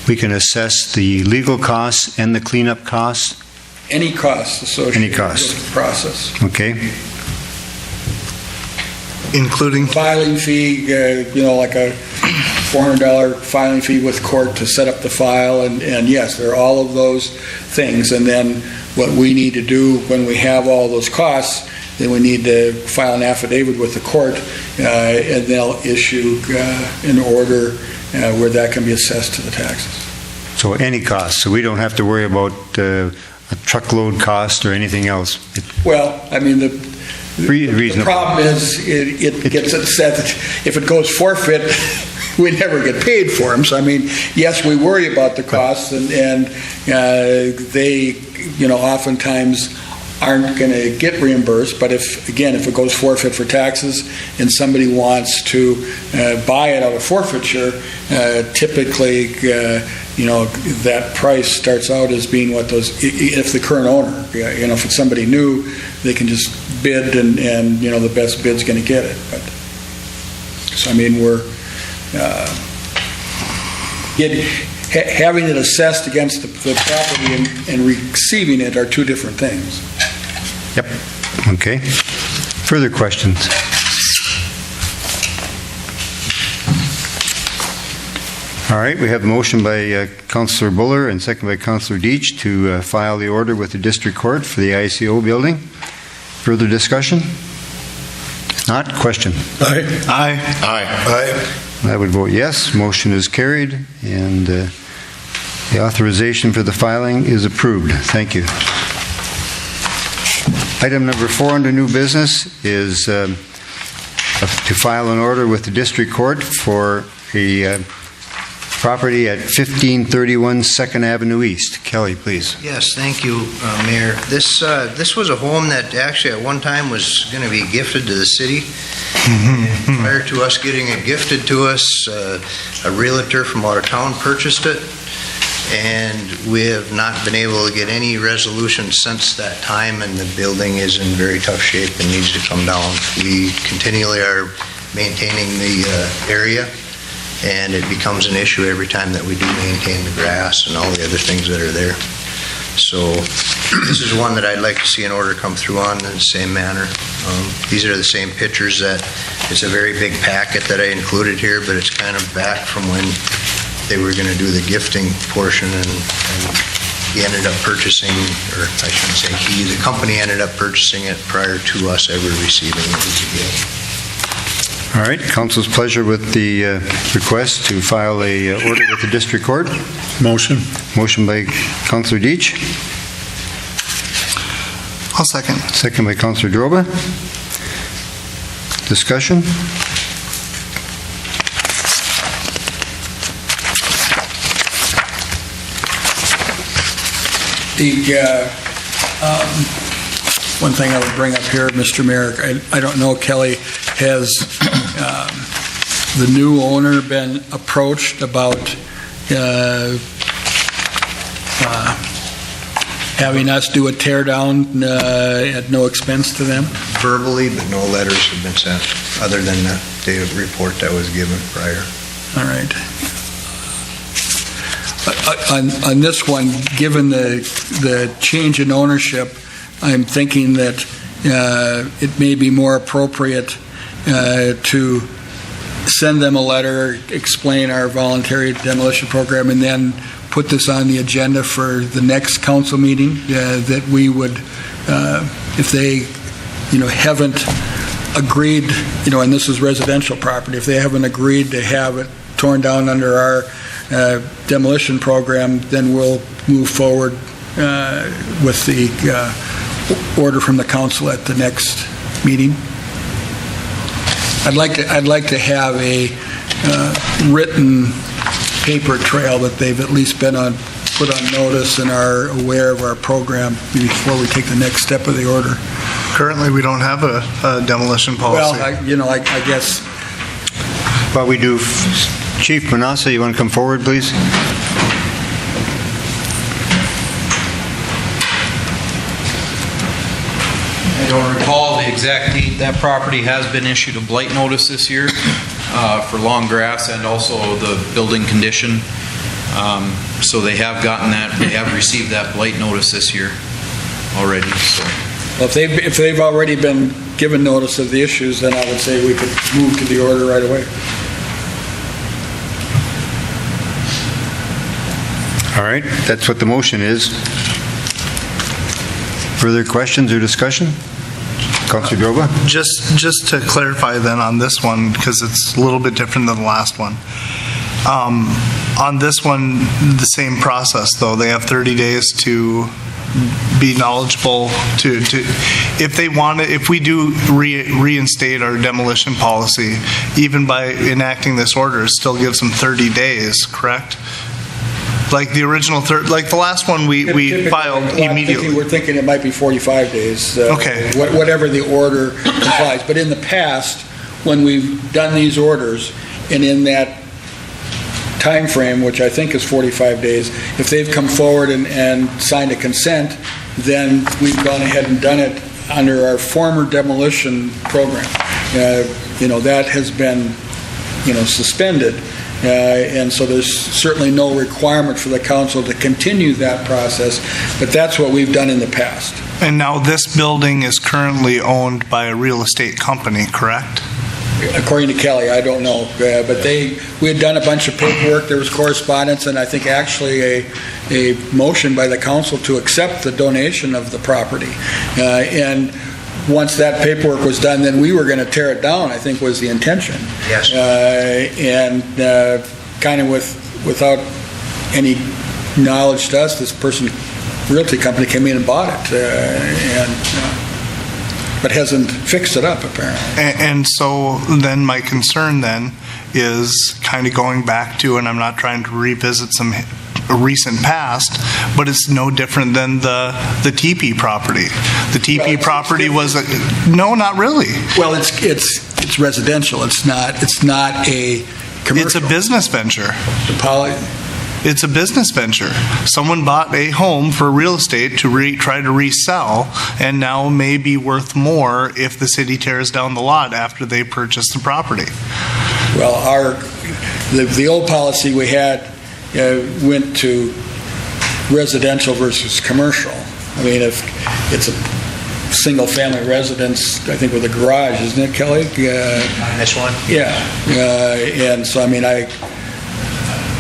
we can assess the legal costs and the cleanup costs? Any costs associated Any costs. with the process. Okay. Including Filing fee, like a $400 filing fee with court to set up the file, and yes, there are all of those things. And then what we need to do when we have all those costs, then we need to file an affidavit with the court, and they'll issue an order where that can be assessed to the taxes. So any cost, so we don't have to worry about a truckload cost or anything else? Well, I mean, the Reasonable. problem is it gets said that if it goes forfeit, we never get paid for them. So, I mean, yes, we worry about the costs, and they, oftentimes aren't going to get reimbursed. But if it goes forfeit for taxes and somebody wants to buy it out of forfeiture, typically, that price starts out as being what those, if the current owner, if it's somebody new, they can just bid and the best bid's going to get it. But, so, I mean, we're having it assessed against the property and receiving it are two different things. Yep. Okay. Further questions? All right, we have a motion by Councillor Buller and second by Councillor Deitch to file the order with the District Court for the ICO building. Further discussion? If not, question. Aye. Aye. I would vote yes. Motion is carried, and the authorization for the filing is approved. Thank you. Item number 4 under new business is to file an order with the District Court for a property at 1531 2nd Avenue East. Kelly, please. Yes, thank you, Mayor. This was a home that actually at one time was going to be gifted to the city. And prior to us getting it gifted to us, a realtor from out of town purchased it, and we have not been able to get any resolution since that time, and the building is in very tough shape and needs to come down. We continually are maintaining the area, and it becomes an issue every time that we do maintain the grass and all the other things that are there. So this is one that I'd like to see an order come through on in the same manner. These are the same pictures that, it's a very big packet that I included here, but it's kind of back from when they were going to do the gifting portion, and he ended up purchasing, or I shouldn't say he, the company ended up purchasing it prior to us ever receiving it as a gift. All right, council's pleasure with the request to file a order with the District Court. Motion. Motion by Councillor Deitch. I'll second. Second by Councillor Droba. Discussion? One thing I would bring up here, Mr. Mayor, I don't know, Kelly, has the new owner been approached about having us do a tear down at no expense to them? Verbally, but no letters have been sent, other than the report that was given prior. All right. On this one, given the change in ownership, I'm thinking that it may be more appropriate to send them a letter, explain our voluntary demolition program, and then put this on the agenda for the next council meeting, that we would, if they, haven't agreed, and this is residential property, if they haven't agreed to have it torn down under our demolition program, then we'll move forward with the order from the council at the next meeting. I'd like to have a written paper trail that they've at least been put on notice and are aware of our program before we take the next step of the order. Currently, we don't have a demolition policy. Well, I guess. But we do. Chief Manassa, you want to come forward, please? I don't recall the exact date. That property has been issued a blight notice this year for long grass and also the building condition. So they have gotten that. They have received that blight notice this year already. So. Well, if they've already been given notice of the issues, then I would say we could move to the order right away. All right, that's what the motion is. Further questions or discussion? Councilor Groba? Just to clarify then on this one, because it's a little bit different than the last one. On this one, the same process though. They have 30 days to be knowledgeable if we do reinstate our demolition policy, even by enacting this order, it still gives them 30 days, correct? Like the original like the last one we filed immediately. We're thinking it might be 45 days. Okay. Whatever the order implies. But in the past, when we've done these orders, and in that time frame, which I think is 45 days, if they've come forward and signed a consent, then we've gone ahead and done it under our former demolition program. That has been, suspended. And so there's certainly no requirement for the council to continue that process, but that's what we've done in the past. And now this building is currently owned by a real estate company, correct? According to Kelly, I don't know, but we had done a bunch of paperwork, there was correspondence, and I think actually a motion by the council to accept the donation of the property. And once that paperwork was done, then we were going to tear it down, I think was the intention. Yes. And kind of without any knowledge to us, this realty company came in and bought it, but hasn't fixed it up apparently. And so then my concern then is kind of going back to, and I'm not trying to revisit some recent past, but it's no different than the TP property. The TP property was no, not really. Well, it's residential. It's not a commercial. It's a business venture. It's a business venture. Someone bought a home for real estate to try to resell, and now may be worth more if the city tears down the lot after they purchase the property. Well, the old policy we had went to residential versus commercial. I mean, if it's a single-family residence, I think with a garage, isn't it, Kelly? On this one? Yeah. And so, I mean, I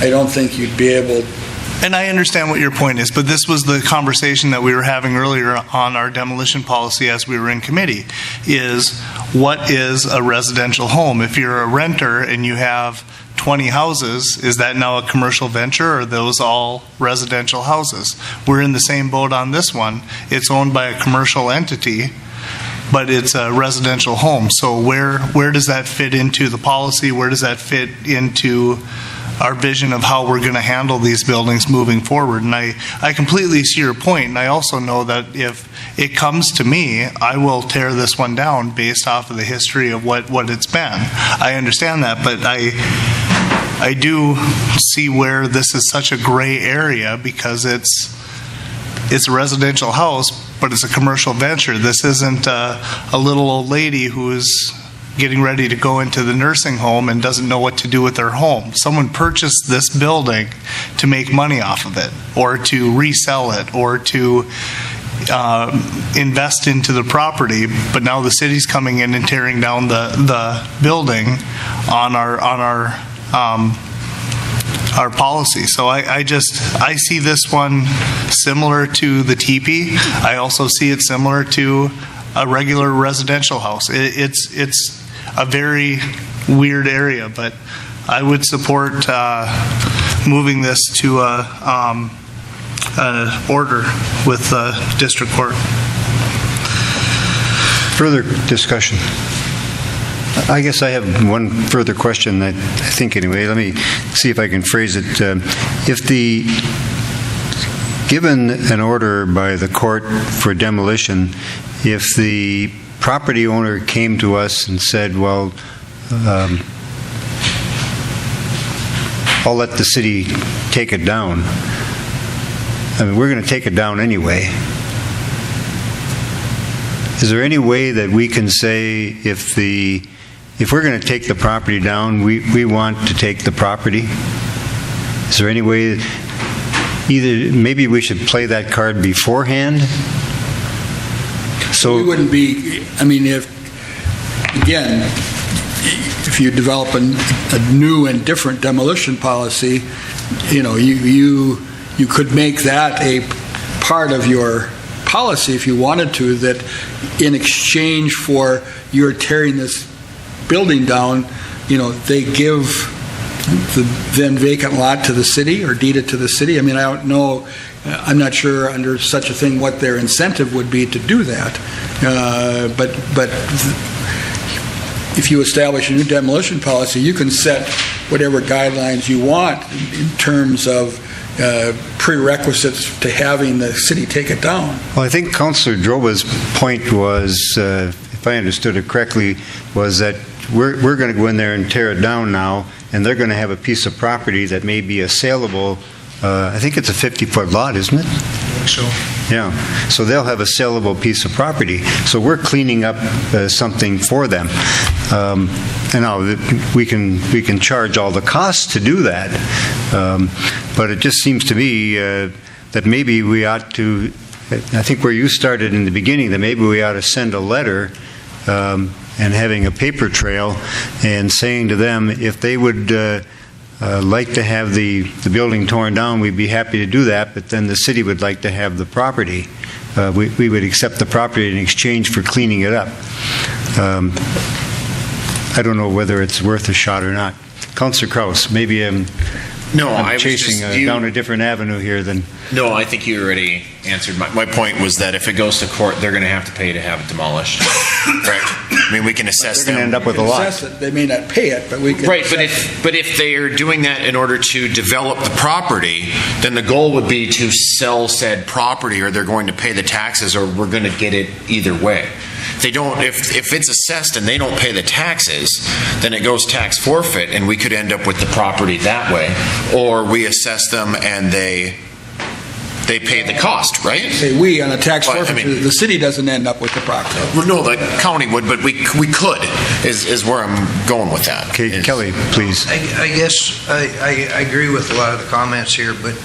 don't think you'd be able. And I understand what your point is, but this was the conversation that we were having earlier on our demolition policy as we were in committee, is what is a residential home? If you're a renter and you have 20 houses, is that now a commercial venture, or are those all residential houses? We're in the same boat on this one. It's owned by a commercial entity, but it's a residential home. So where does that fit into the policy? Where does that fit into our vision of how we're going to handle these buildings moving forward? And I completely see your point, and I also know that if it comes to me, I will tear this one down based off of the history of what it's been. I understand that, but I do see where this is such a gray area, because it's a residential house, but it's a commercial venture. This isn't a little old lady who's getting ready to go into the nursing home and doesn't know what to do with their home. Someone purchased this building to make money off of it, or to resell it, or to invest into the property, but now the city's coming in and tearing down the building on our policy. So I see this one similar to the teepee. I also see it similar to a regular residential house. It's a very weird area, but I would support moving this to an order with the district court. Further discussion? I guess I have one further question, I think anyway. Let me see if I can phrase it. Given an order by the court for demolition, if the property owner came to us and said, well, I'll let the city take it down. I mean, we're going to take it down anyway. Is there any way that we can say if we're going to take the property down, we want to take the property? Is there any way, either maybe we should play that card beforehand? So we wouldn't be, I mean, if you develop a new and different demolition policy, you could make that a part of your policy if you wanted to, that in exchange for your tearing this building down, they give the then vacant lot to the city or deed it to the city. I mean, I don't know, I'm not sure under such a thing what their incentive would be to do that. But if you establish a new demolition policy, you can set whatever guidelines you want in terms of prerequisites to having the city take it down. Well, I think Councillor Droba's point was, if I understood it correctly, was that we're going to go in there and tear it down now, and they're going to have a piece of property that may be a saleable, I think it's a 50-foot lot, isn't it? I think so. Yeah. So they'll have a saleable piece of property. So we're cleaning up something for them. And now we can charge all the costs to do that. But it just seems to me that maybe we ought to, I think where you started in the beginning, that maybe we ought to send a letter and having a paper trail and saying to them if they would like to have the building torn down, we'd be happy to do that, but then the city would like to have the property. We would accept the property in exchange for cleaning it up. I don't know whether it's worth a shot or not. Councillor Kraus, maybe I'm chasing down a different avenue here than... No, I think you already answered. My point was that if it goes to court, they're going to have to pay to have it demolished. Right? I mean, we can assess them. They're going to end up with a lot. They may not pay it, but we can... Right, but if they are doing that in order to develop the property, then the goal would be to sell said property, or they're going to pay the taxes, or we're going to get it either way. They don't. If it's assessed and they don't pay the taxes, then it goes tax forfeit, and we could end up with the property that way. Or we assess them and they pay the cost, right? Say we on a tax forfeiture, I mean, the city doesn't end up with the property. No, the county would, but we could, is where I'm going with that. Okay, Kelly, please. I guess I agree with a lot of the comments here, but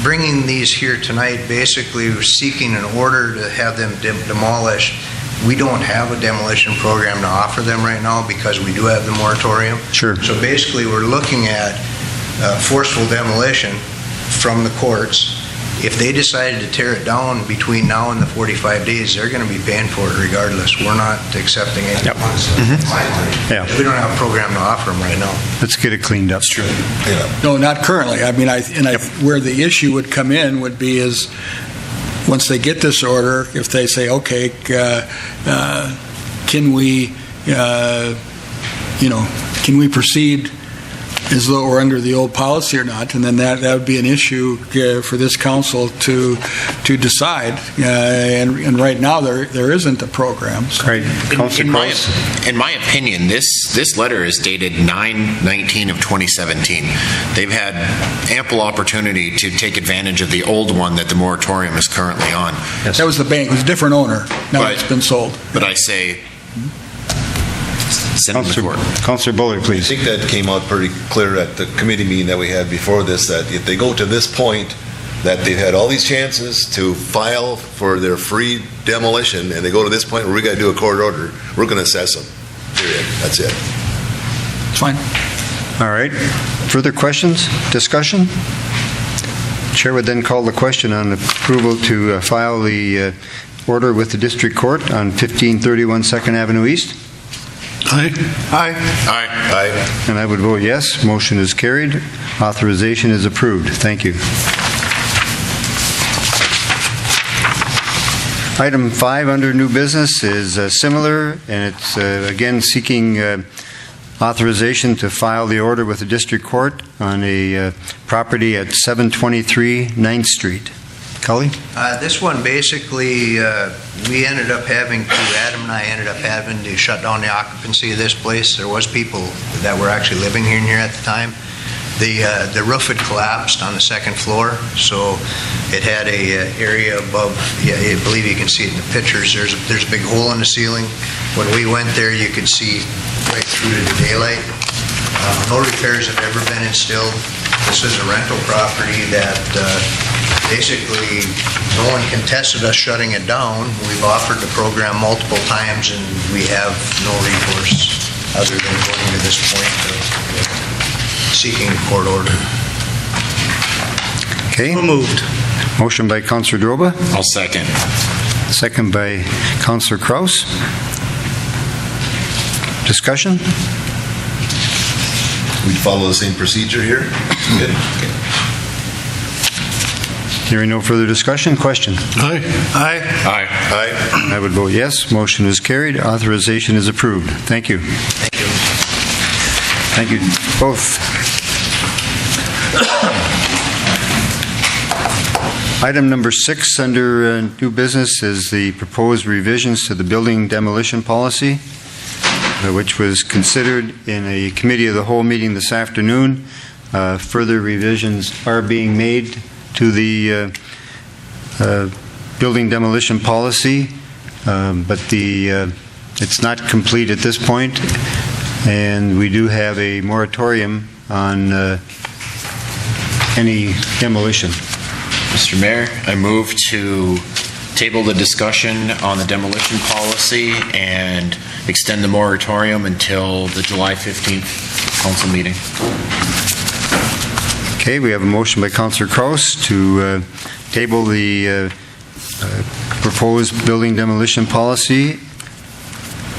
bringing these here tonight, basically we're seeking an order to have them demolished. We don't have a demolition program to offer them right now because we do have the moratorium. Sure. So basically we're looking at forceful demolition from the courts. If they decided to tear it down between now and the 45 days, they're going to be paying for it regardless. We're not accepting any funds. Yeah. We don't have a program to offer them right now. Let's get it cleaned up. That's true. Yeah. No, not currently. I mean, where the issue would come in would be is once they get this order, if they say, okay, can we proceed as though we're under the old policy or not, and then that would be an issue for this council to decide. And right now there isn't a program. So. Right. In my opinion, this letter is dated 9/19 of 2017. They've had ample opportunity to take advantage of the old one that the moratorium is currently on. Yes. That was the bank. It was a different owner. Now it's been sold. But I say, Councillor Bullard, please. I think that came out pretty clear at the committee meeting that we had before this, that if they go to this point, that they've had all these chances to file for their free demolition, and they go to this point where we got to do a court order, we're going to assess them. Period. That's it. Fine. All right. Further questions, discussion? Chair would then call the question on approval to file the order with the district court on 1531 2nd Avenue East. Aye. Aye. Aye. And I would vote yes. Motion is carried. Authorization is approved. Thank you. Item 5 under new business is similar, and it's again seeking authorization to file the order with the district court on a property at 723 9th Street. Cully? This one, basically, we ended up having to, Adam and I ended up having to shut down the occupancy of this place. There was people that were actually living here at the time. The roof had collapsed on the second floor, so it had a area above. Yeah, I believe you can see it in the pictures. There's a big hole in the ceiling. When we went there, you could see right through to the daylight. No repairs have ever been instilled. This is a rental property that basically no one contested us shutting it down. We've offered the program multiple times, and we have no recourse other than going to this point of seeking a court order. Okay. Moved. Motion by Councillor Droba. I'll second. Second by Councillor Kraus. Discussion? We'd follow the same procedure here. Good. Hearing no further discussion, question? Aye. Aye. Aye. Aye. I would vote yes. Motion is carried. Authorization is approved. Thank you. Thank you both. Item number 6 under new business is the proposed revisions to the building demolition policy, which was considered in a committee of the whole meeting this afternoon. Further revisions are being made to the building demolition policy, but it's not complete at this point, and we do have a moratorium on any demolition. Mr. Mayor, I move to table the discussion on the demolition policy and extend the moratorium until the July 15th council meeting. Okay, we have a motion by Councillor Kraus to table the proposed building demolition policy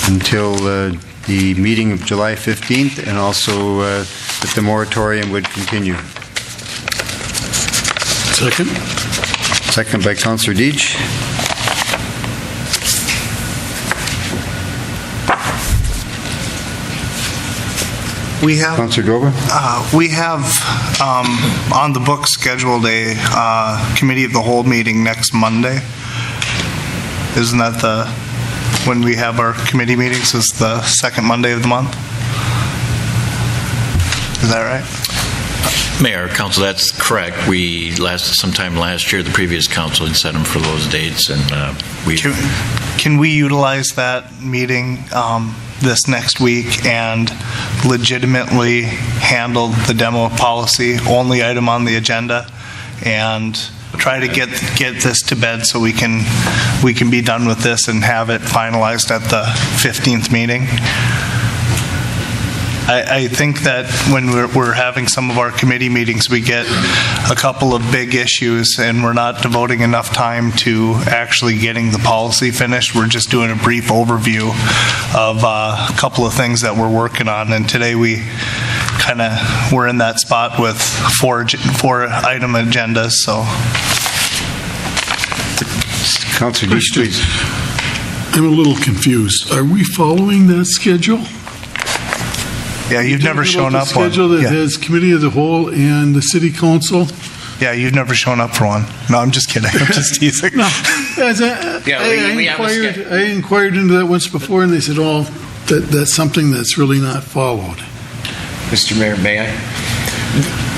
until the meeting of July 15th, and also that the moratorium would continue. Second. Second by Councillor Deitch. We have Councillor Droba? We have on the book scheduled a committee of the whole meeting next Monday. Isn't that when we have our committee meetings is the second Monday of the month? Is that right? Mayor, Council, that's correct. We sometime last year, the previous council had set them for those dates, and we. Can we utilize that meeting this next week and legitimately handle the demo policy, only item on the agenda, and try to get this to bed so we can be done with this and have it finalized at the 15th meeting? I think that when we're having some of our committee meetings, we get a couple of big issues and we're not devoting enough time to actually getting the policy finished. We're just doing a brief overview of a couple of things that we're working on. And today we're in that spot with four item agendas. So, Councillor Deitch, please. I'm a little confused. Are we following that schedule? Yeah, you've never shown up on. Schedule that yeah. has committee of the whole and the city council? Yeah, you've never shown up for one. No, I'm just kidding. I'm just teasing. No. I inquired into that once before, and they said, that's something that's really not followed. Mr. Mayor, may I?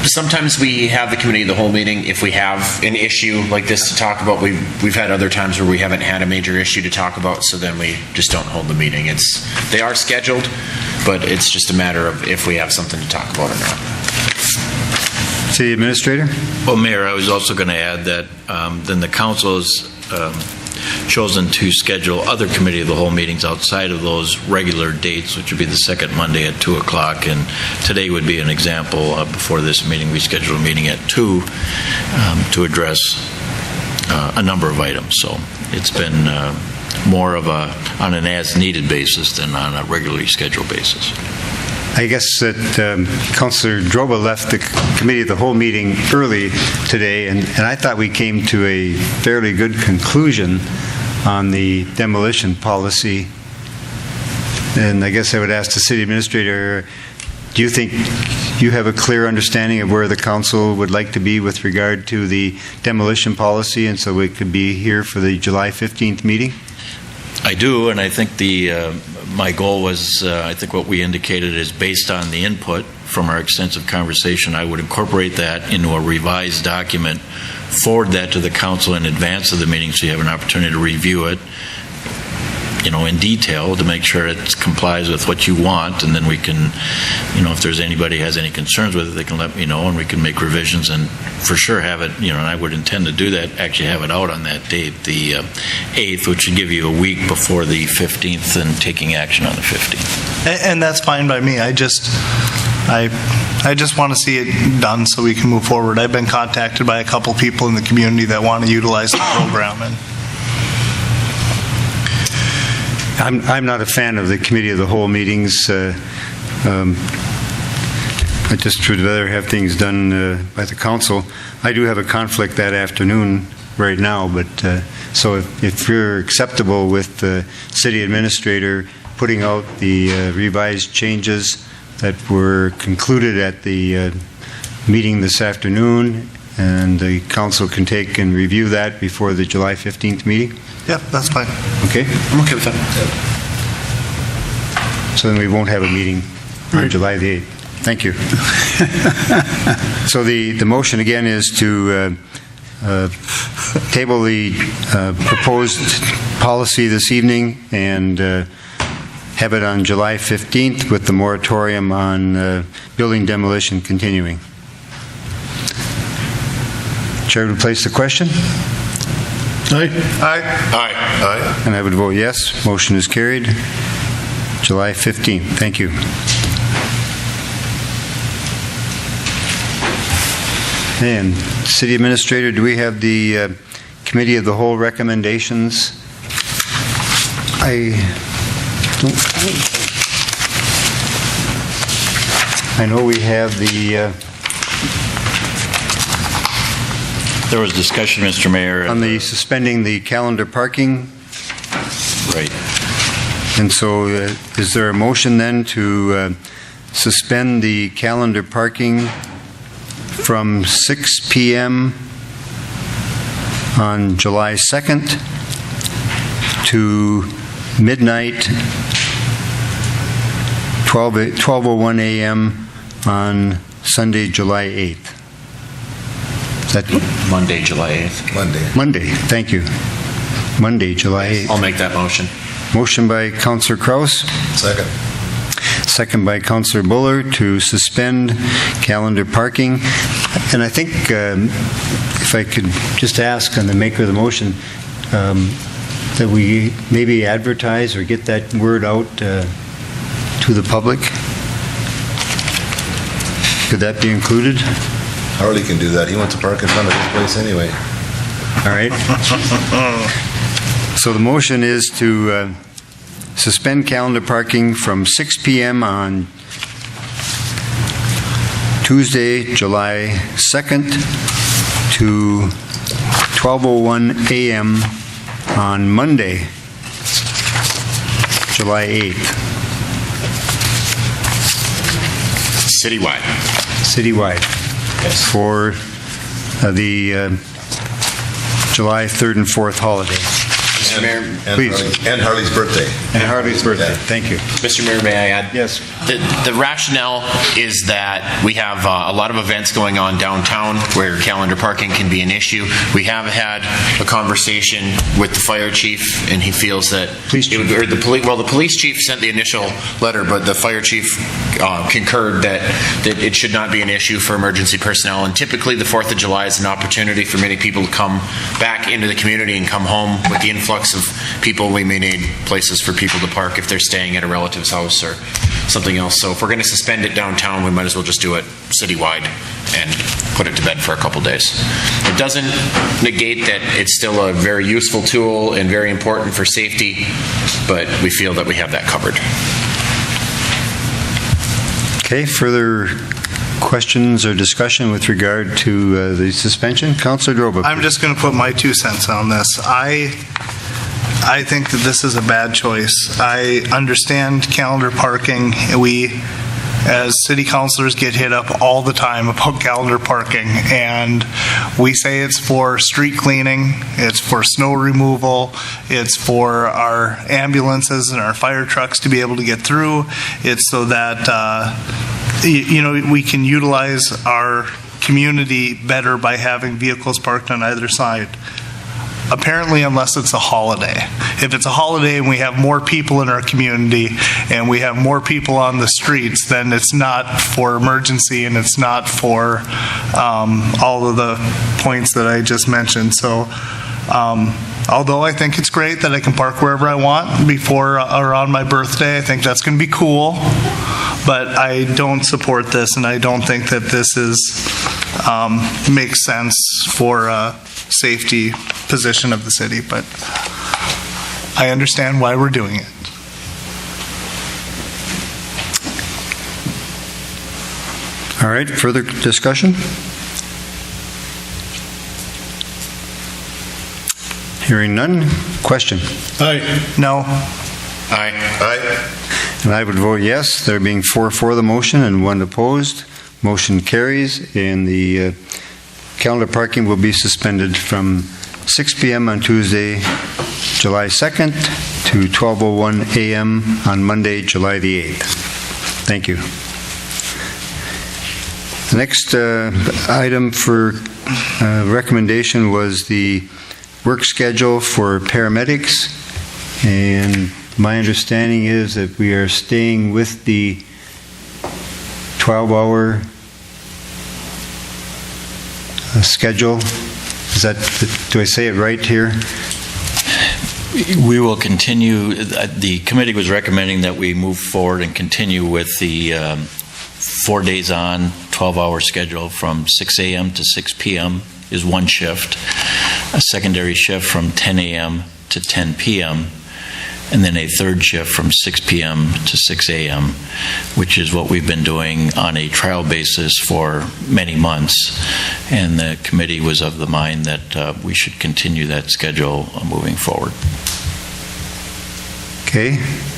Sometimes we have the committee of the whole meeting if we have an issue like this to talk about. We've had other times where we haven't had a major issue to talk about, so then we just don't hold the meeting. They are scheduled, but it's just a matter of if we have something to talk about or not. City Administrator? Well, Mayor, I was also going to add that then the council has chosen to schedule other committee of the whole meetings outside of those regular dates, which would be the second Monday at 2 o'clock. And today would be an example. Before this meeting, we scheduled a meeting at 2 to address a number of items. So it's been more of on an as-needed basis than on a regularly scheduled basis. I guess that Councillor Droba left the committee of the whole meeting early today, and I thought we came to a fairly good conclusion on the demolition policy. And I guess I would ask the City Administrator, do you think you have a clear understanding of where the council would like to be with regard to the demolition policy, and so we could be here for the July 15th meeting? I do, and I think my goal was, I think what we indicated is based on the input from our extensive conversation, I would incorporate that into a revised document, forward that to the council in advance of the meeting so you have an opportunity to review it, in detail to make sure it complies with what you want, and then we can, if there's anybody has any concerns with it, they can let me know and we can make revisions and for sure have it, and I would intend to do that, actually have it out on that date, the 8th, which would give you a week before the 15th and taking action on the 15th. And that's fine by me. I just want to see it done so we can move forward. I've been contacted by a couple people in the community that want to utilize the program, and I'm not a fan of the committee of the whole meetings. I just would rather have things done by the council. I do have a conflict that afternoon right now, but so if you're acceptable with the City Administrator putting out the revised changes that were concluded at the meeting this afternoon, and the council can take and review that before the July 15th meeting? yeah, that's fine. Okay? I'm okay with that. So then we won't have a meeting on July the 8th. Thank you. So the motion again is to table the proposed policy this evening and have it on July 15th with the moratorium on building demolition continuing. Chair would place the question? Aye. And I would vote yes. Motion is carried. July 15th. Thank you. And City Administrator, do we have the Committee of the Whole recommendations? I know we have the There was discussion, Mr. Mayor. on the suspending the calendar parking. Right. And so is there a motion then to suspend the calendar parking from 6 p.m. on July 2nd to midnight, 12:01 a.m. on Sunday, July 8th? Is that Monday, July 8th. Monday? Thank you. Monday, July 8th. I'll make that motion. Motion by Councillor Kraus. Second. Second by Councillor Buller to suspend calendar parking. And I think if I could just ask on the maker of the motion that we maybe advertise or get that word out to the public. Could that be included? Harley can do that. He wants to park in front of his place anyway. All right. So the motion is to suspend calendar parking from 6 p.m. on Tuesday, July 2nd to 12:01 a.m. on Monday, July 8th. Citywide. Citywide. Yes. For the July 3rd and 4th holiday. Mr. Mayor, And Harley's birthday. And Harley's birthday. Thank you. Mr. Mayor, may I add? Yes. The rationale is that we have a lot of events going on downtown where calendar parking can be an issue. We have had a conversation with the fire chief, and he feels that the police chief sent the initial letter, but the fire chief concurred that it should not be an issue for emergency personnel. And typically, the 4th of July is an opportunity for many people to come back into the community and come home. With the influx of people, we may need places for people to park if they're staying at a relative's house or something else. So if we're going to suspend it downtown, we might as well just do it citywide and put it to bed for a couple days. It doesn't negate that it's still a very useful tool and very important for safety, but we feel that we have that covered. Okay, further questions or discussion with regard to the suspension? Councilor Droba. I'm just going to put my 2 cents on this. I think that this is a bad choice. I understand calendar parking. We, as city councilors, get hit up all the time about calendar parking, and we say it's for street cleaning, it's for snow removal, it's for our ambulances and our fire trucks to be able to get through. It's so that we can utilize our community better by having vehicles parked on either side. Apparently, unless it's a holiday. If it's a holiday and we have more people in our community and we have more people on the streets, then it's not for emergency and it's not for all of the points that I just mentioned. So, although I think it's great that I can park wherever I want before or on my birthday, I think that's going to be cool. But I don't support this, and I don't think that this makes sense for safety position of the city, but I understand why we're doing it. All right, further discussion? Hearing none. Question? Aye. No. Aye. Aye. And I would vote yes, there being 4 for the motion and 1 opposed. Motion carries, and the calendar parking will be suspended from 6 p.m. on Tuesday, July 2nd to 12:01 a.m. on Monday, July the 8th. Thank you. The next item for recommendation was the work schedule for paramedics, and my understanding is that we are staying with the 12-hour schedule. Is that, do I say it right here? We will continue. The committee was recommending that we move forward and continue with the 4 days on, 12-hour schedule from 6 a.m. to 6 p.m. is one shift, a secondary shift from 10 a.m. to 10 p.m., and then a third shift from 6 p.m. to 6 a.m., which is what we've been doing on a trial basis for many months. And the committee was of the mind that we should continue that schedule moving forward. Okay.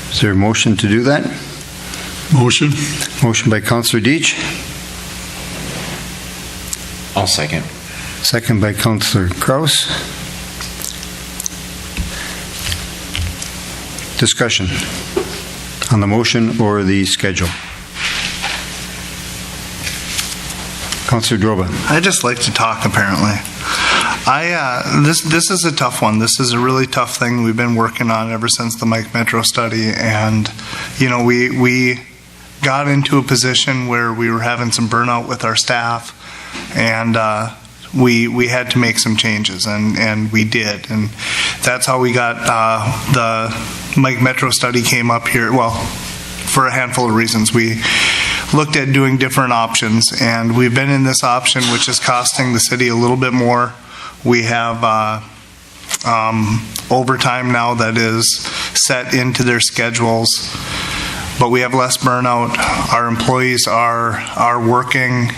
Is there a motion to do that? Motion. Motion by Councillor Deitch. I'll second. Second by Councillor Kraus. Discussion on the motion or the schedule. Councillor Droba. I just like to talk, apparently. This is a tough one. This is a really tough thing we've been working on ever since the Mike Metro study, and we got into a position where we were having some burnout with our staff, and we had to make some changes, and we did, and that's how we got the Mike Metro study came up here. Well, for a handful of reasons. We looked at doing different options, and we've been in this option, which is costing the city a little bit more. We have overtime now that is set into their schedules, but we have less burnout. Our employees are working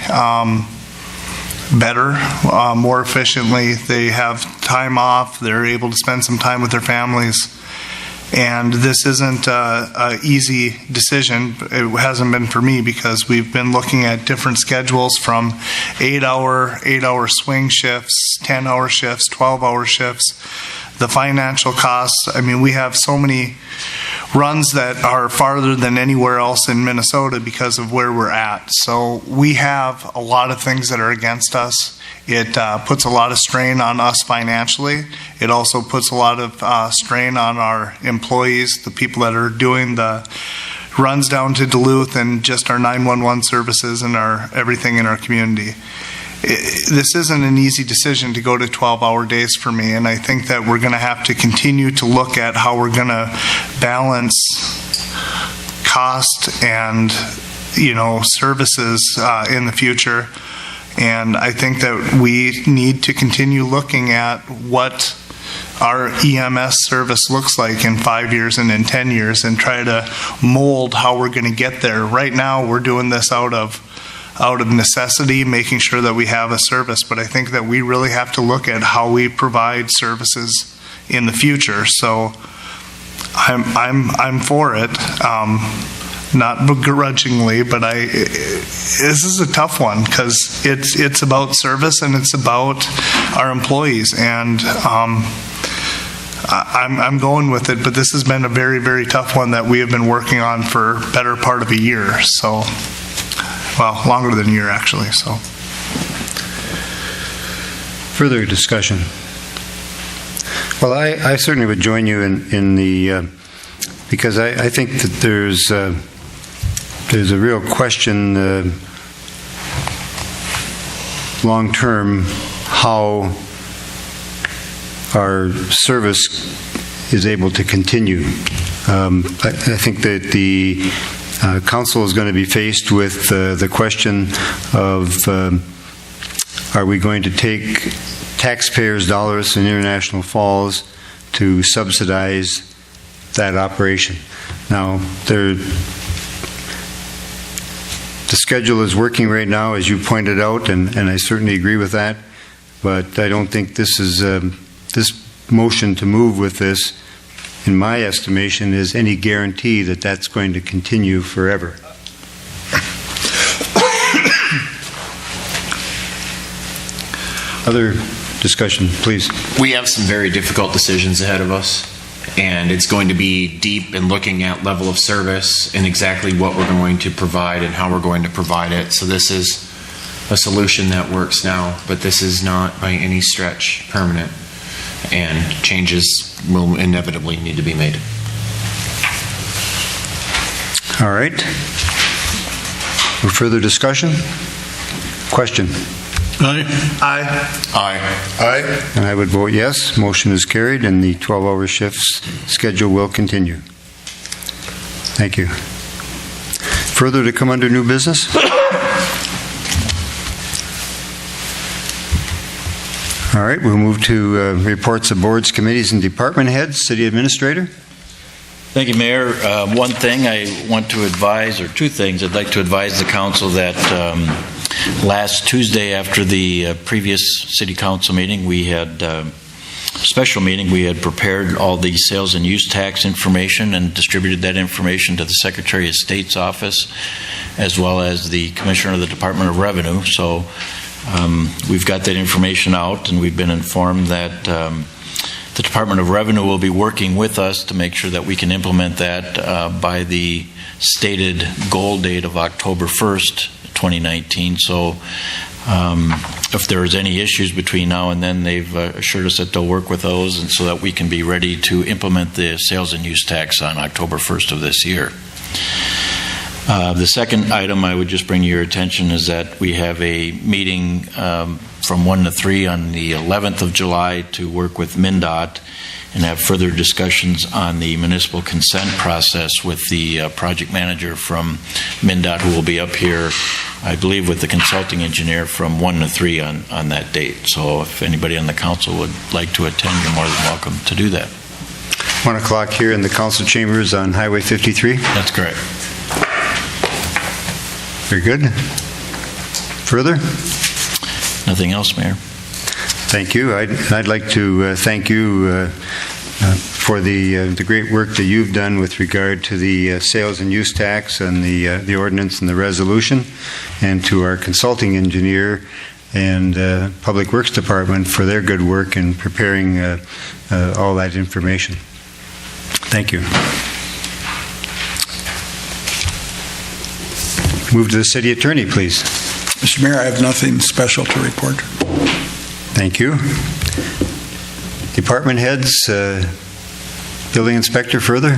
better, more efficiently. They have time off. They're able to spend some time with their families. And this isn't an easy decision. It hasn't been for me, because we've been looking at different schedules from 8-hour swing shifts, 10-hour shifts, 12-hour shifts. the financial costs. I mean, we have so many runs that are farther than anywhere else in Minnesota because of where we're at. So we have a lot of things that are against us. It puts a lot of strain on us financially. It also puts a lot of strain on our employees, the people that are doing the runs down to Duluth and just our 911 services and our everything in our community. This isn't an easy decision to go to 12-hour days for me, and I think that we're going to have to continue to look at how we're going to balance cost and, services in the future. And I think that we need to continue looking at what our EMS service looks like in 5 years and in 10 years and try to mold how we're going to get there. Right now, we're doing this out of necessity, making sure that we have a service, but I think that we really have to look at how we provide services in the future. So I'm for it, not begrudgingly, but this is a tough one because it's about service and it's about our employees, and I'm going with it, but this has been a very, very tough one that we have been working on for better part of a year. So. Well, longer than a year, actually. So, further discussion. Well, I certainly would join you in the because I think that there's a real question long term how our service is able to continue. I think that the Council is going to be faced with the question of are we going to take taxpayers' dollars in International Falls to subsidize that operation. Now, the schedule is working right now, as you pointed out, and I certainly agree with that, but I don't think this is this motion to move with this, in my estimation, is any guarantee that that's going to continue forever. Other discussion, please. We have some very difficult decisions ahead of us, and it's going to be deep in looking at level of service and exactly what we're going to provide and how we're going to provide it. So this is a solution that works now, but this is not by any stretch permanent, and changes will inevitably need to be made. All right. For further discussion? Question? Aye. Aye. Aye. And I would vote yes. Motion is carried, and the 12-hour shifts schedule will continue. Thank you. Further to come under new business? All right, we'll move to reports of boards, committees, and department heads. City Administrator? Thank you, Mayor. One thing I want to advise, or two things I'd like to advise the council, that last Tuesday after the previous city council meeting, we had special meeting, we had prepared all the sales and use tax information and distributed that information to the Secretary of State's office, as well as the Commissioner of the Department of Revenue. So we've got that information out, and we've been informed that the Department of Revenue will be working with us to make sure that we can implement that by the stated goal date of October 1st, 2019. So if there's any issues between now and then, they've assured us that they'll work with those, and so that we can be ready to implement the sales and use tax on October 1st of this year. The second item I would just bring to your attention is that we have a meeting from 1 to 3 on the 11th of July to work with MnDOT and have further discussions on the municipal consent process with the project manager from MnDOT, who will be up here, I believe, with the consulting engineer from 1 to 3 on that date. So if anybody on the council would like to attend, you're more than welcome to do that. 1 o'clock here in the council chambers on Highway 53? That's correct. Very good. Further? Nothing else, Mayor. Thank you. I'd like to thank you for the great work that you've done with regard to the sales and use tax and the ordinance and the resolution, and to our consulting engineer and Public Works Department for their good work in preparing all that information. Thank you. Move to the City Attorney, please. Mr. Mayor, I have nothing special to report. Thank you. Department heads, Building Inspector further?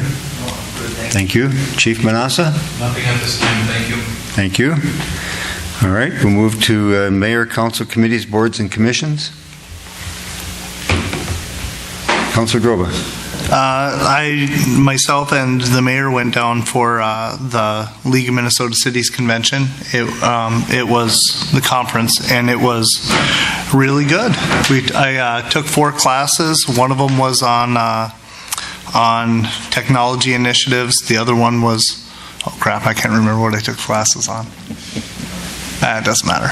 Thank you. Chief Manassa? Nothing at this time, thank you. Thank you. All right, we'll move to Mayor, Council Committees, Boards, and Commissions. Councilor Droba. Myself and the mayor went down for the League of Minnesota Cities convention. It was the conference, and it was really good. I took 4 classes. One of them was on technology initiatives. The other one was, oh crap, I can't remember what I took classes on. It doesn't matter.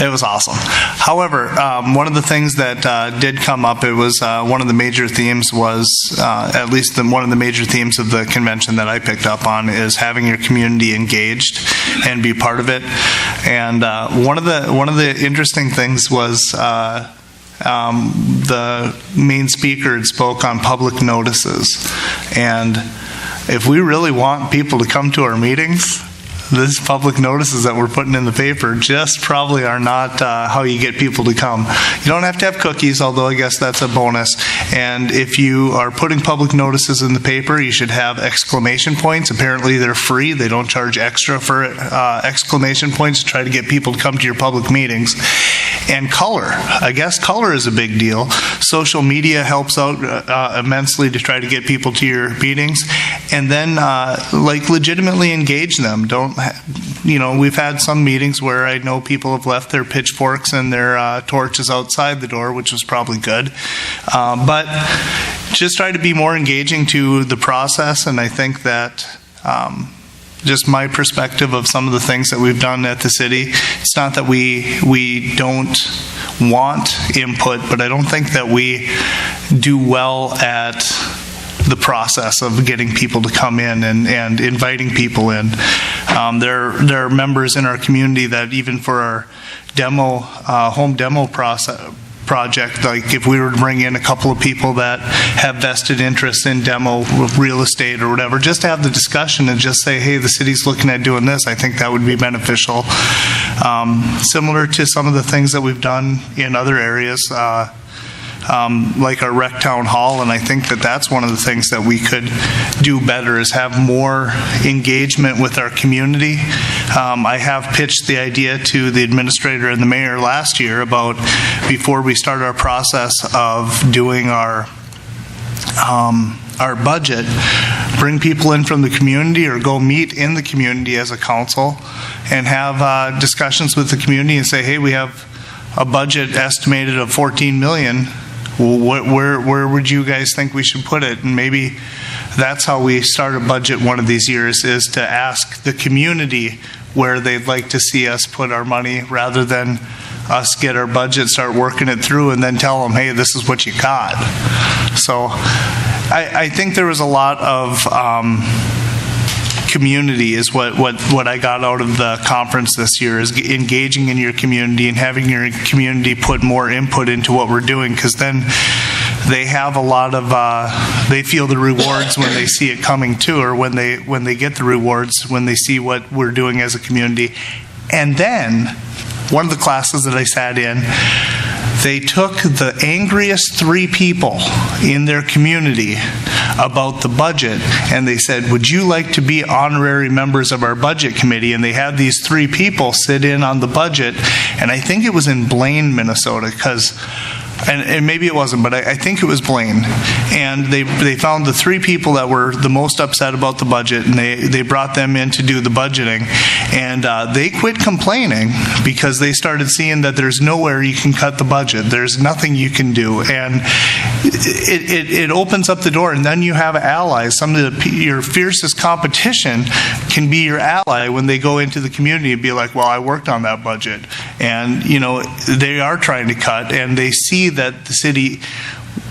It was awesome. However, one of the things that did come up, it was one of the major themes was, at least one of the major themes of the convention that I picked up on is having your community engaged and be part of it. And one of the interesting things was the main speaker had spoke on public notices. And if we really want people to come to our meetings, these public notices that we're putting in the paper just probably are not how you get people to come. You don't have to have cookies, although I guess that's a bonus. And if you are putting public notices in the paper, you should have exclamation points. Apparently they're free. They don't charge extra for exclamation points to try to get people to come to your public meetings. And color. I guess color is a big deal. Social media helps out immensely to try to get people to your meetings. And then, legitimately engage them. We've had some meetings where I know people have left their pitchforks and their torches outside the door, which was probably good. But just try to be more engaging to the process, and I think that just my perspective of some of the things that we've done at the city, it's not that we don't want input, but I don't think that we do well at the process of getting people to come in and inviting people in. There are members in our community that even for our home demo project, like if we were to bring in a couple of people that have vested interest in demo real estate or whatever, just to have the discussion and just say, hey, the city's looking at doing this, I think that would be beneficial. Similar to some of the things that we've done in other areas, like our rec town hall, and I think that that's one of the things that we could do better is have more engagement with our community. I have pitched the idea to the administrator and the mayor last year about before we start our process of doing our budget, bring people in from the community or go meet in the community as a council and have discussions with the community and say, hey, we have a budget estimated of $14 million. Where would you guys think we should put it? And maybe that's how we start a budget one of these years, is to ask the community where they'd like to see us put our money rather than us get our budget, start working it through, and then tell them, hey, this is what you got. So I think there was a lot of community is what I got out of the conference this year, is engaging in your community and having your community put more input into what we're doing, because then they have a lot of they feel the rewards when they see it coming too, or when they get the rewards when they see what we're doing as a community. And then one of the classes that I sat in, they took the angriest 3 people in their community about the budget, and they said, would you like to be honorary members of our budget committee? And they had these 3 people sit in on the budget, and I think it was in Blaine, Minnesota, and maybe it wasn't, but I think it was Blaine. And they found the 3 people that were the most upset about the budget, and they brought them in to do the budgeting. And they quit complaining because they started seeing that there's nowhere you can cut the budget. There's nothing you can do. And it opens up the door, and then you have allies. Some of your fiercest competition can be your ally when they go into the community and be like, well, I worked on that budget. And, they are trying to cut, and they see that the city,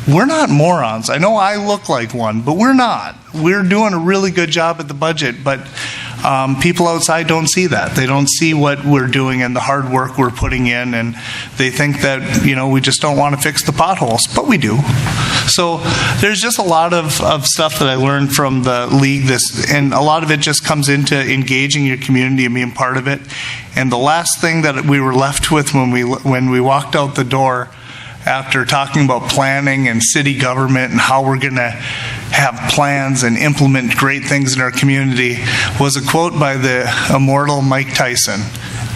we're not morons. I know I look like one, but we're not. We're doing a really good job at the budget, but People outside don't see that. They don't see what we're doing and the hard work we're putting in, and they think that, we just don't want to fix the potholes, but we do. So there's just a lot of stuff that I learned from the league, and a lot of it just comes into engaging your community and being part of it. And the last thing that we were left with when we walked out the door after talking about planning and city government and how we're going to have plans and implement great things in our community was a quote by the immortal Mike Tyson.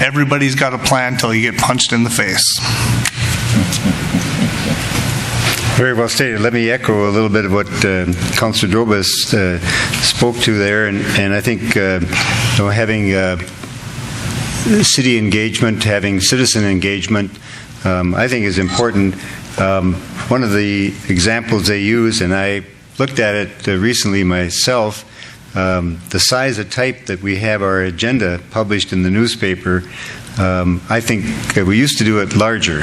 Everybody's got a plan till you get punched in the face. Very well stated. Let me echo a little bit of what Councillor Drobas spoke to there, and I think having city engagement, having citizen engagement, I think is important. One of the examples they use, and I looked at it recently myself, the size of type that we have our agenda published in the newspaper, I think we used to do it larger.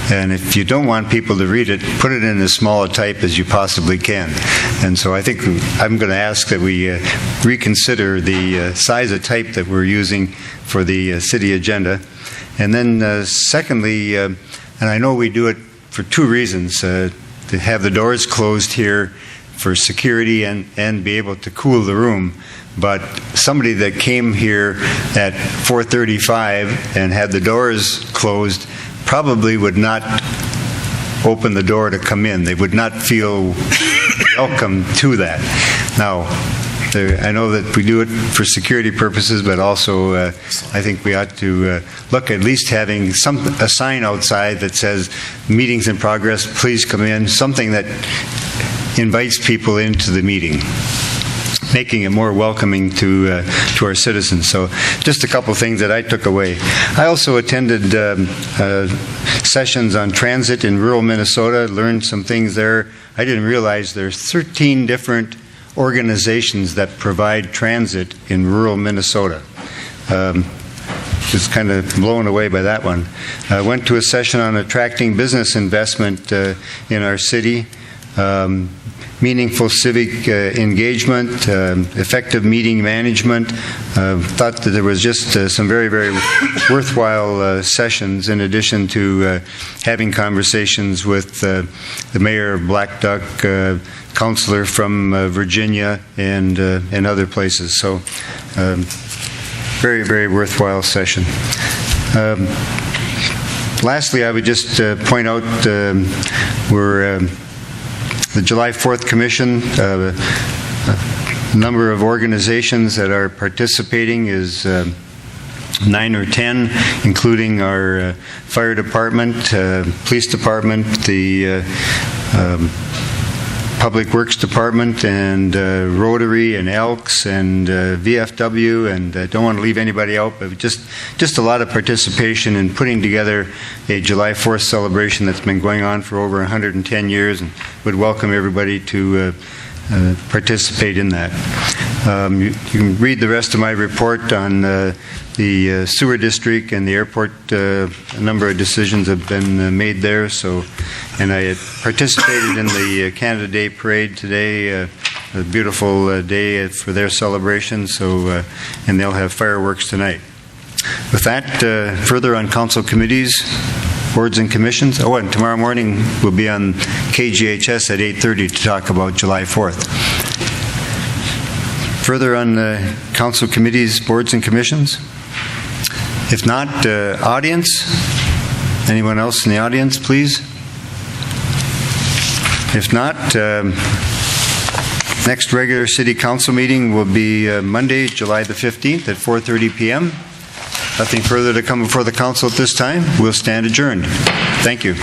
And if you don't want people to read it, put it in as small a type as you possibly can. And so I think I'm going to ask that we reconsider the size of type that we're using for the city agenda. And then secondly, and I know we do it for two reasons, to have the doors closed here for security and be able to cool the room. But somebody that came here at 4:35 and had the doors closed probably would not open the door to come in. They would not feel welcome to that. Now, I know that we do it for security purposes, but also I think we ought to look at least having a sign outside that says, "Meeting's in progress, please come in," something that invites people into the meeting, making it more welcoming to our citizens. So just a couple things that I took away. I also attended sessions on transit in rural Minnesota, learned some things there. I didn't realize there's 13 different organizations that provide transit in rural Minnesota. Just kind of blown away by that one. I went to a session on attracting business investment in our city. Meaningful civic engagement, effective meeting management. Thought that there was just some very, very worthwhile sessions, in addition to having conversations with the mayor of Black Duck, councillor from Virginia, and other places. So very, very worthwhile session. Lastly, I would just point out the July 4th Commission, the number of organizations that are participating is 9 or 10, including our fire department, police department, the Public Works Department, and Rotary and Elks and VFW, and I don't want to leave anybody out, but just a lot of participation in putting together a July 4th celebration that's been going on for over 110 years, and would welcome everybody to participate in that. You can read the rest of my report on the sewer district and the airport. A number of decisions have been made there. So, and I had participated in the Canada Day Parade today, a beautiful day for their celebration. So, and they'll have fireworks tonight. With that, further on council committees, boards and commissions. Oh, and tomorrow morning we'll be on KGHS at 8:30 to talk about July 4th. Further on council committees, boards and commissions? If not, audience? Anyone else in the audience, please? If not, next regular city council meeting will be Monday, July the 15th at 4:30 p.m. Nothing further to come before the council at this time. We'll stand adjourned. Thank you.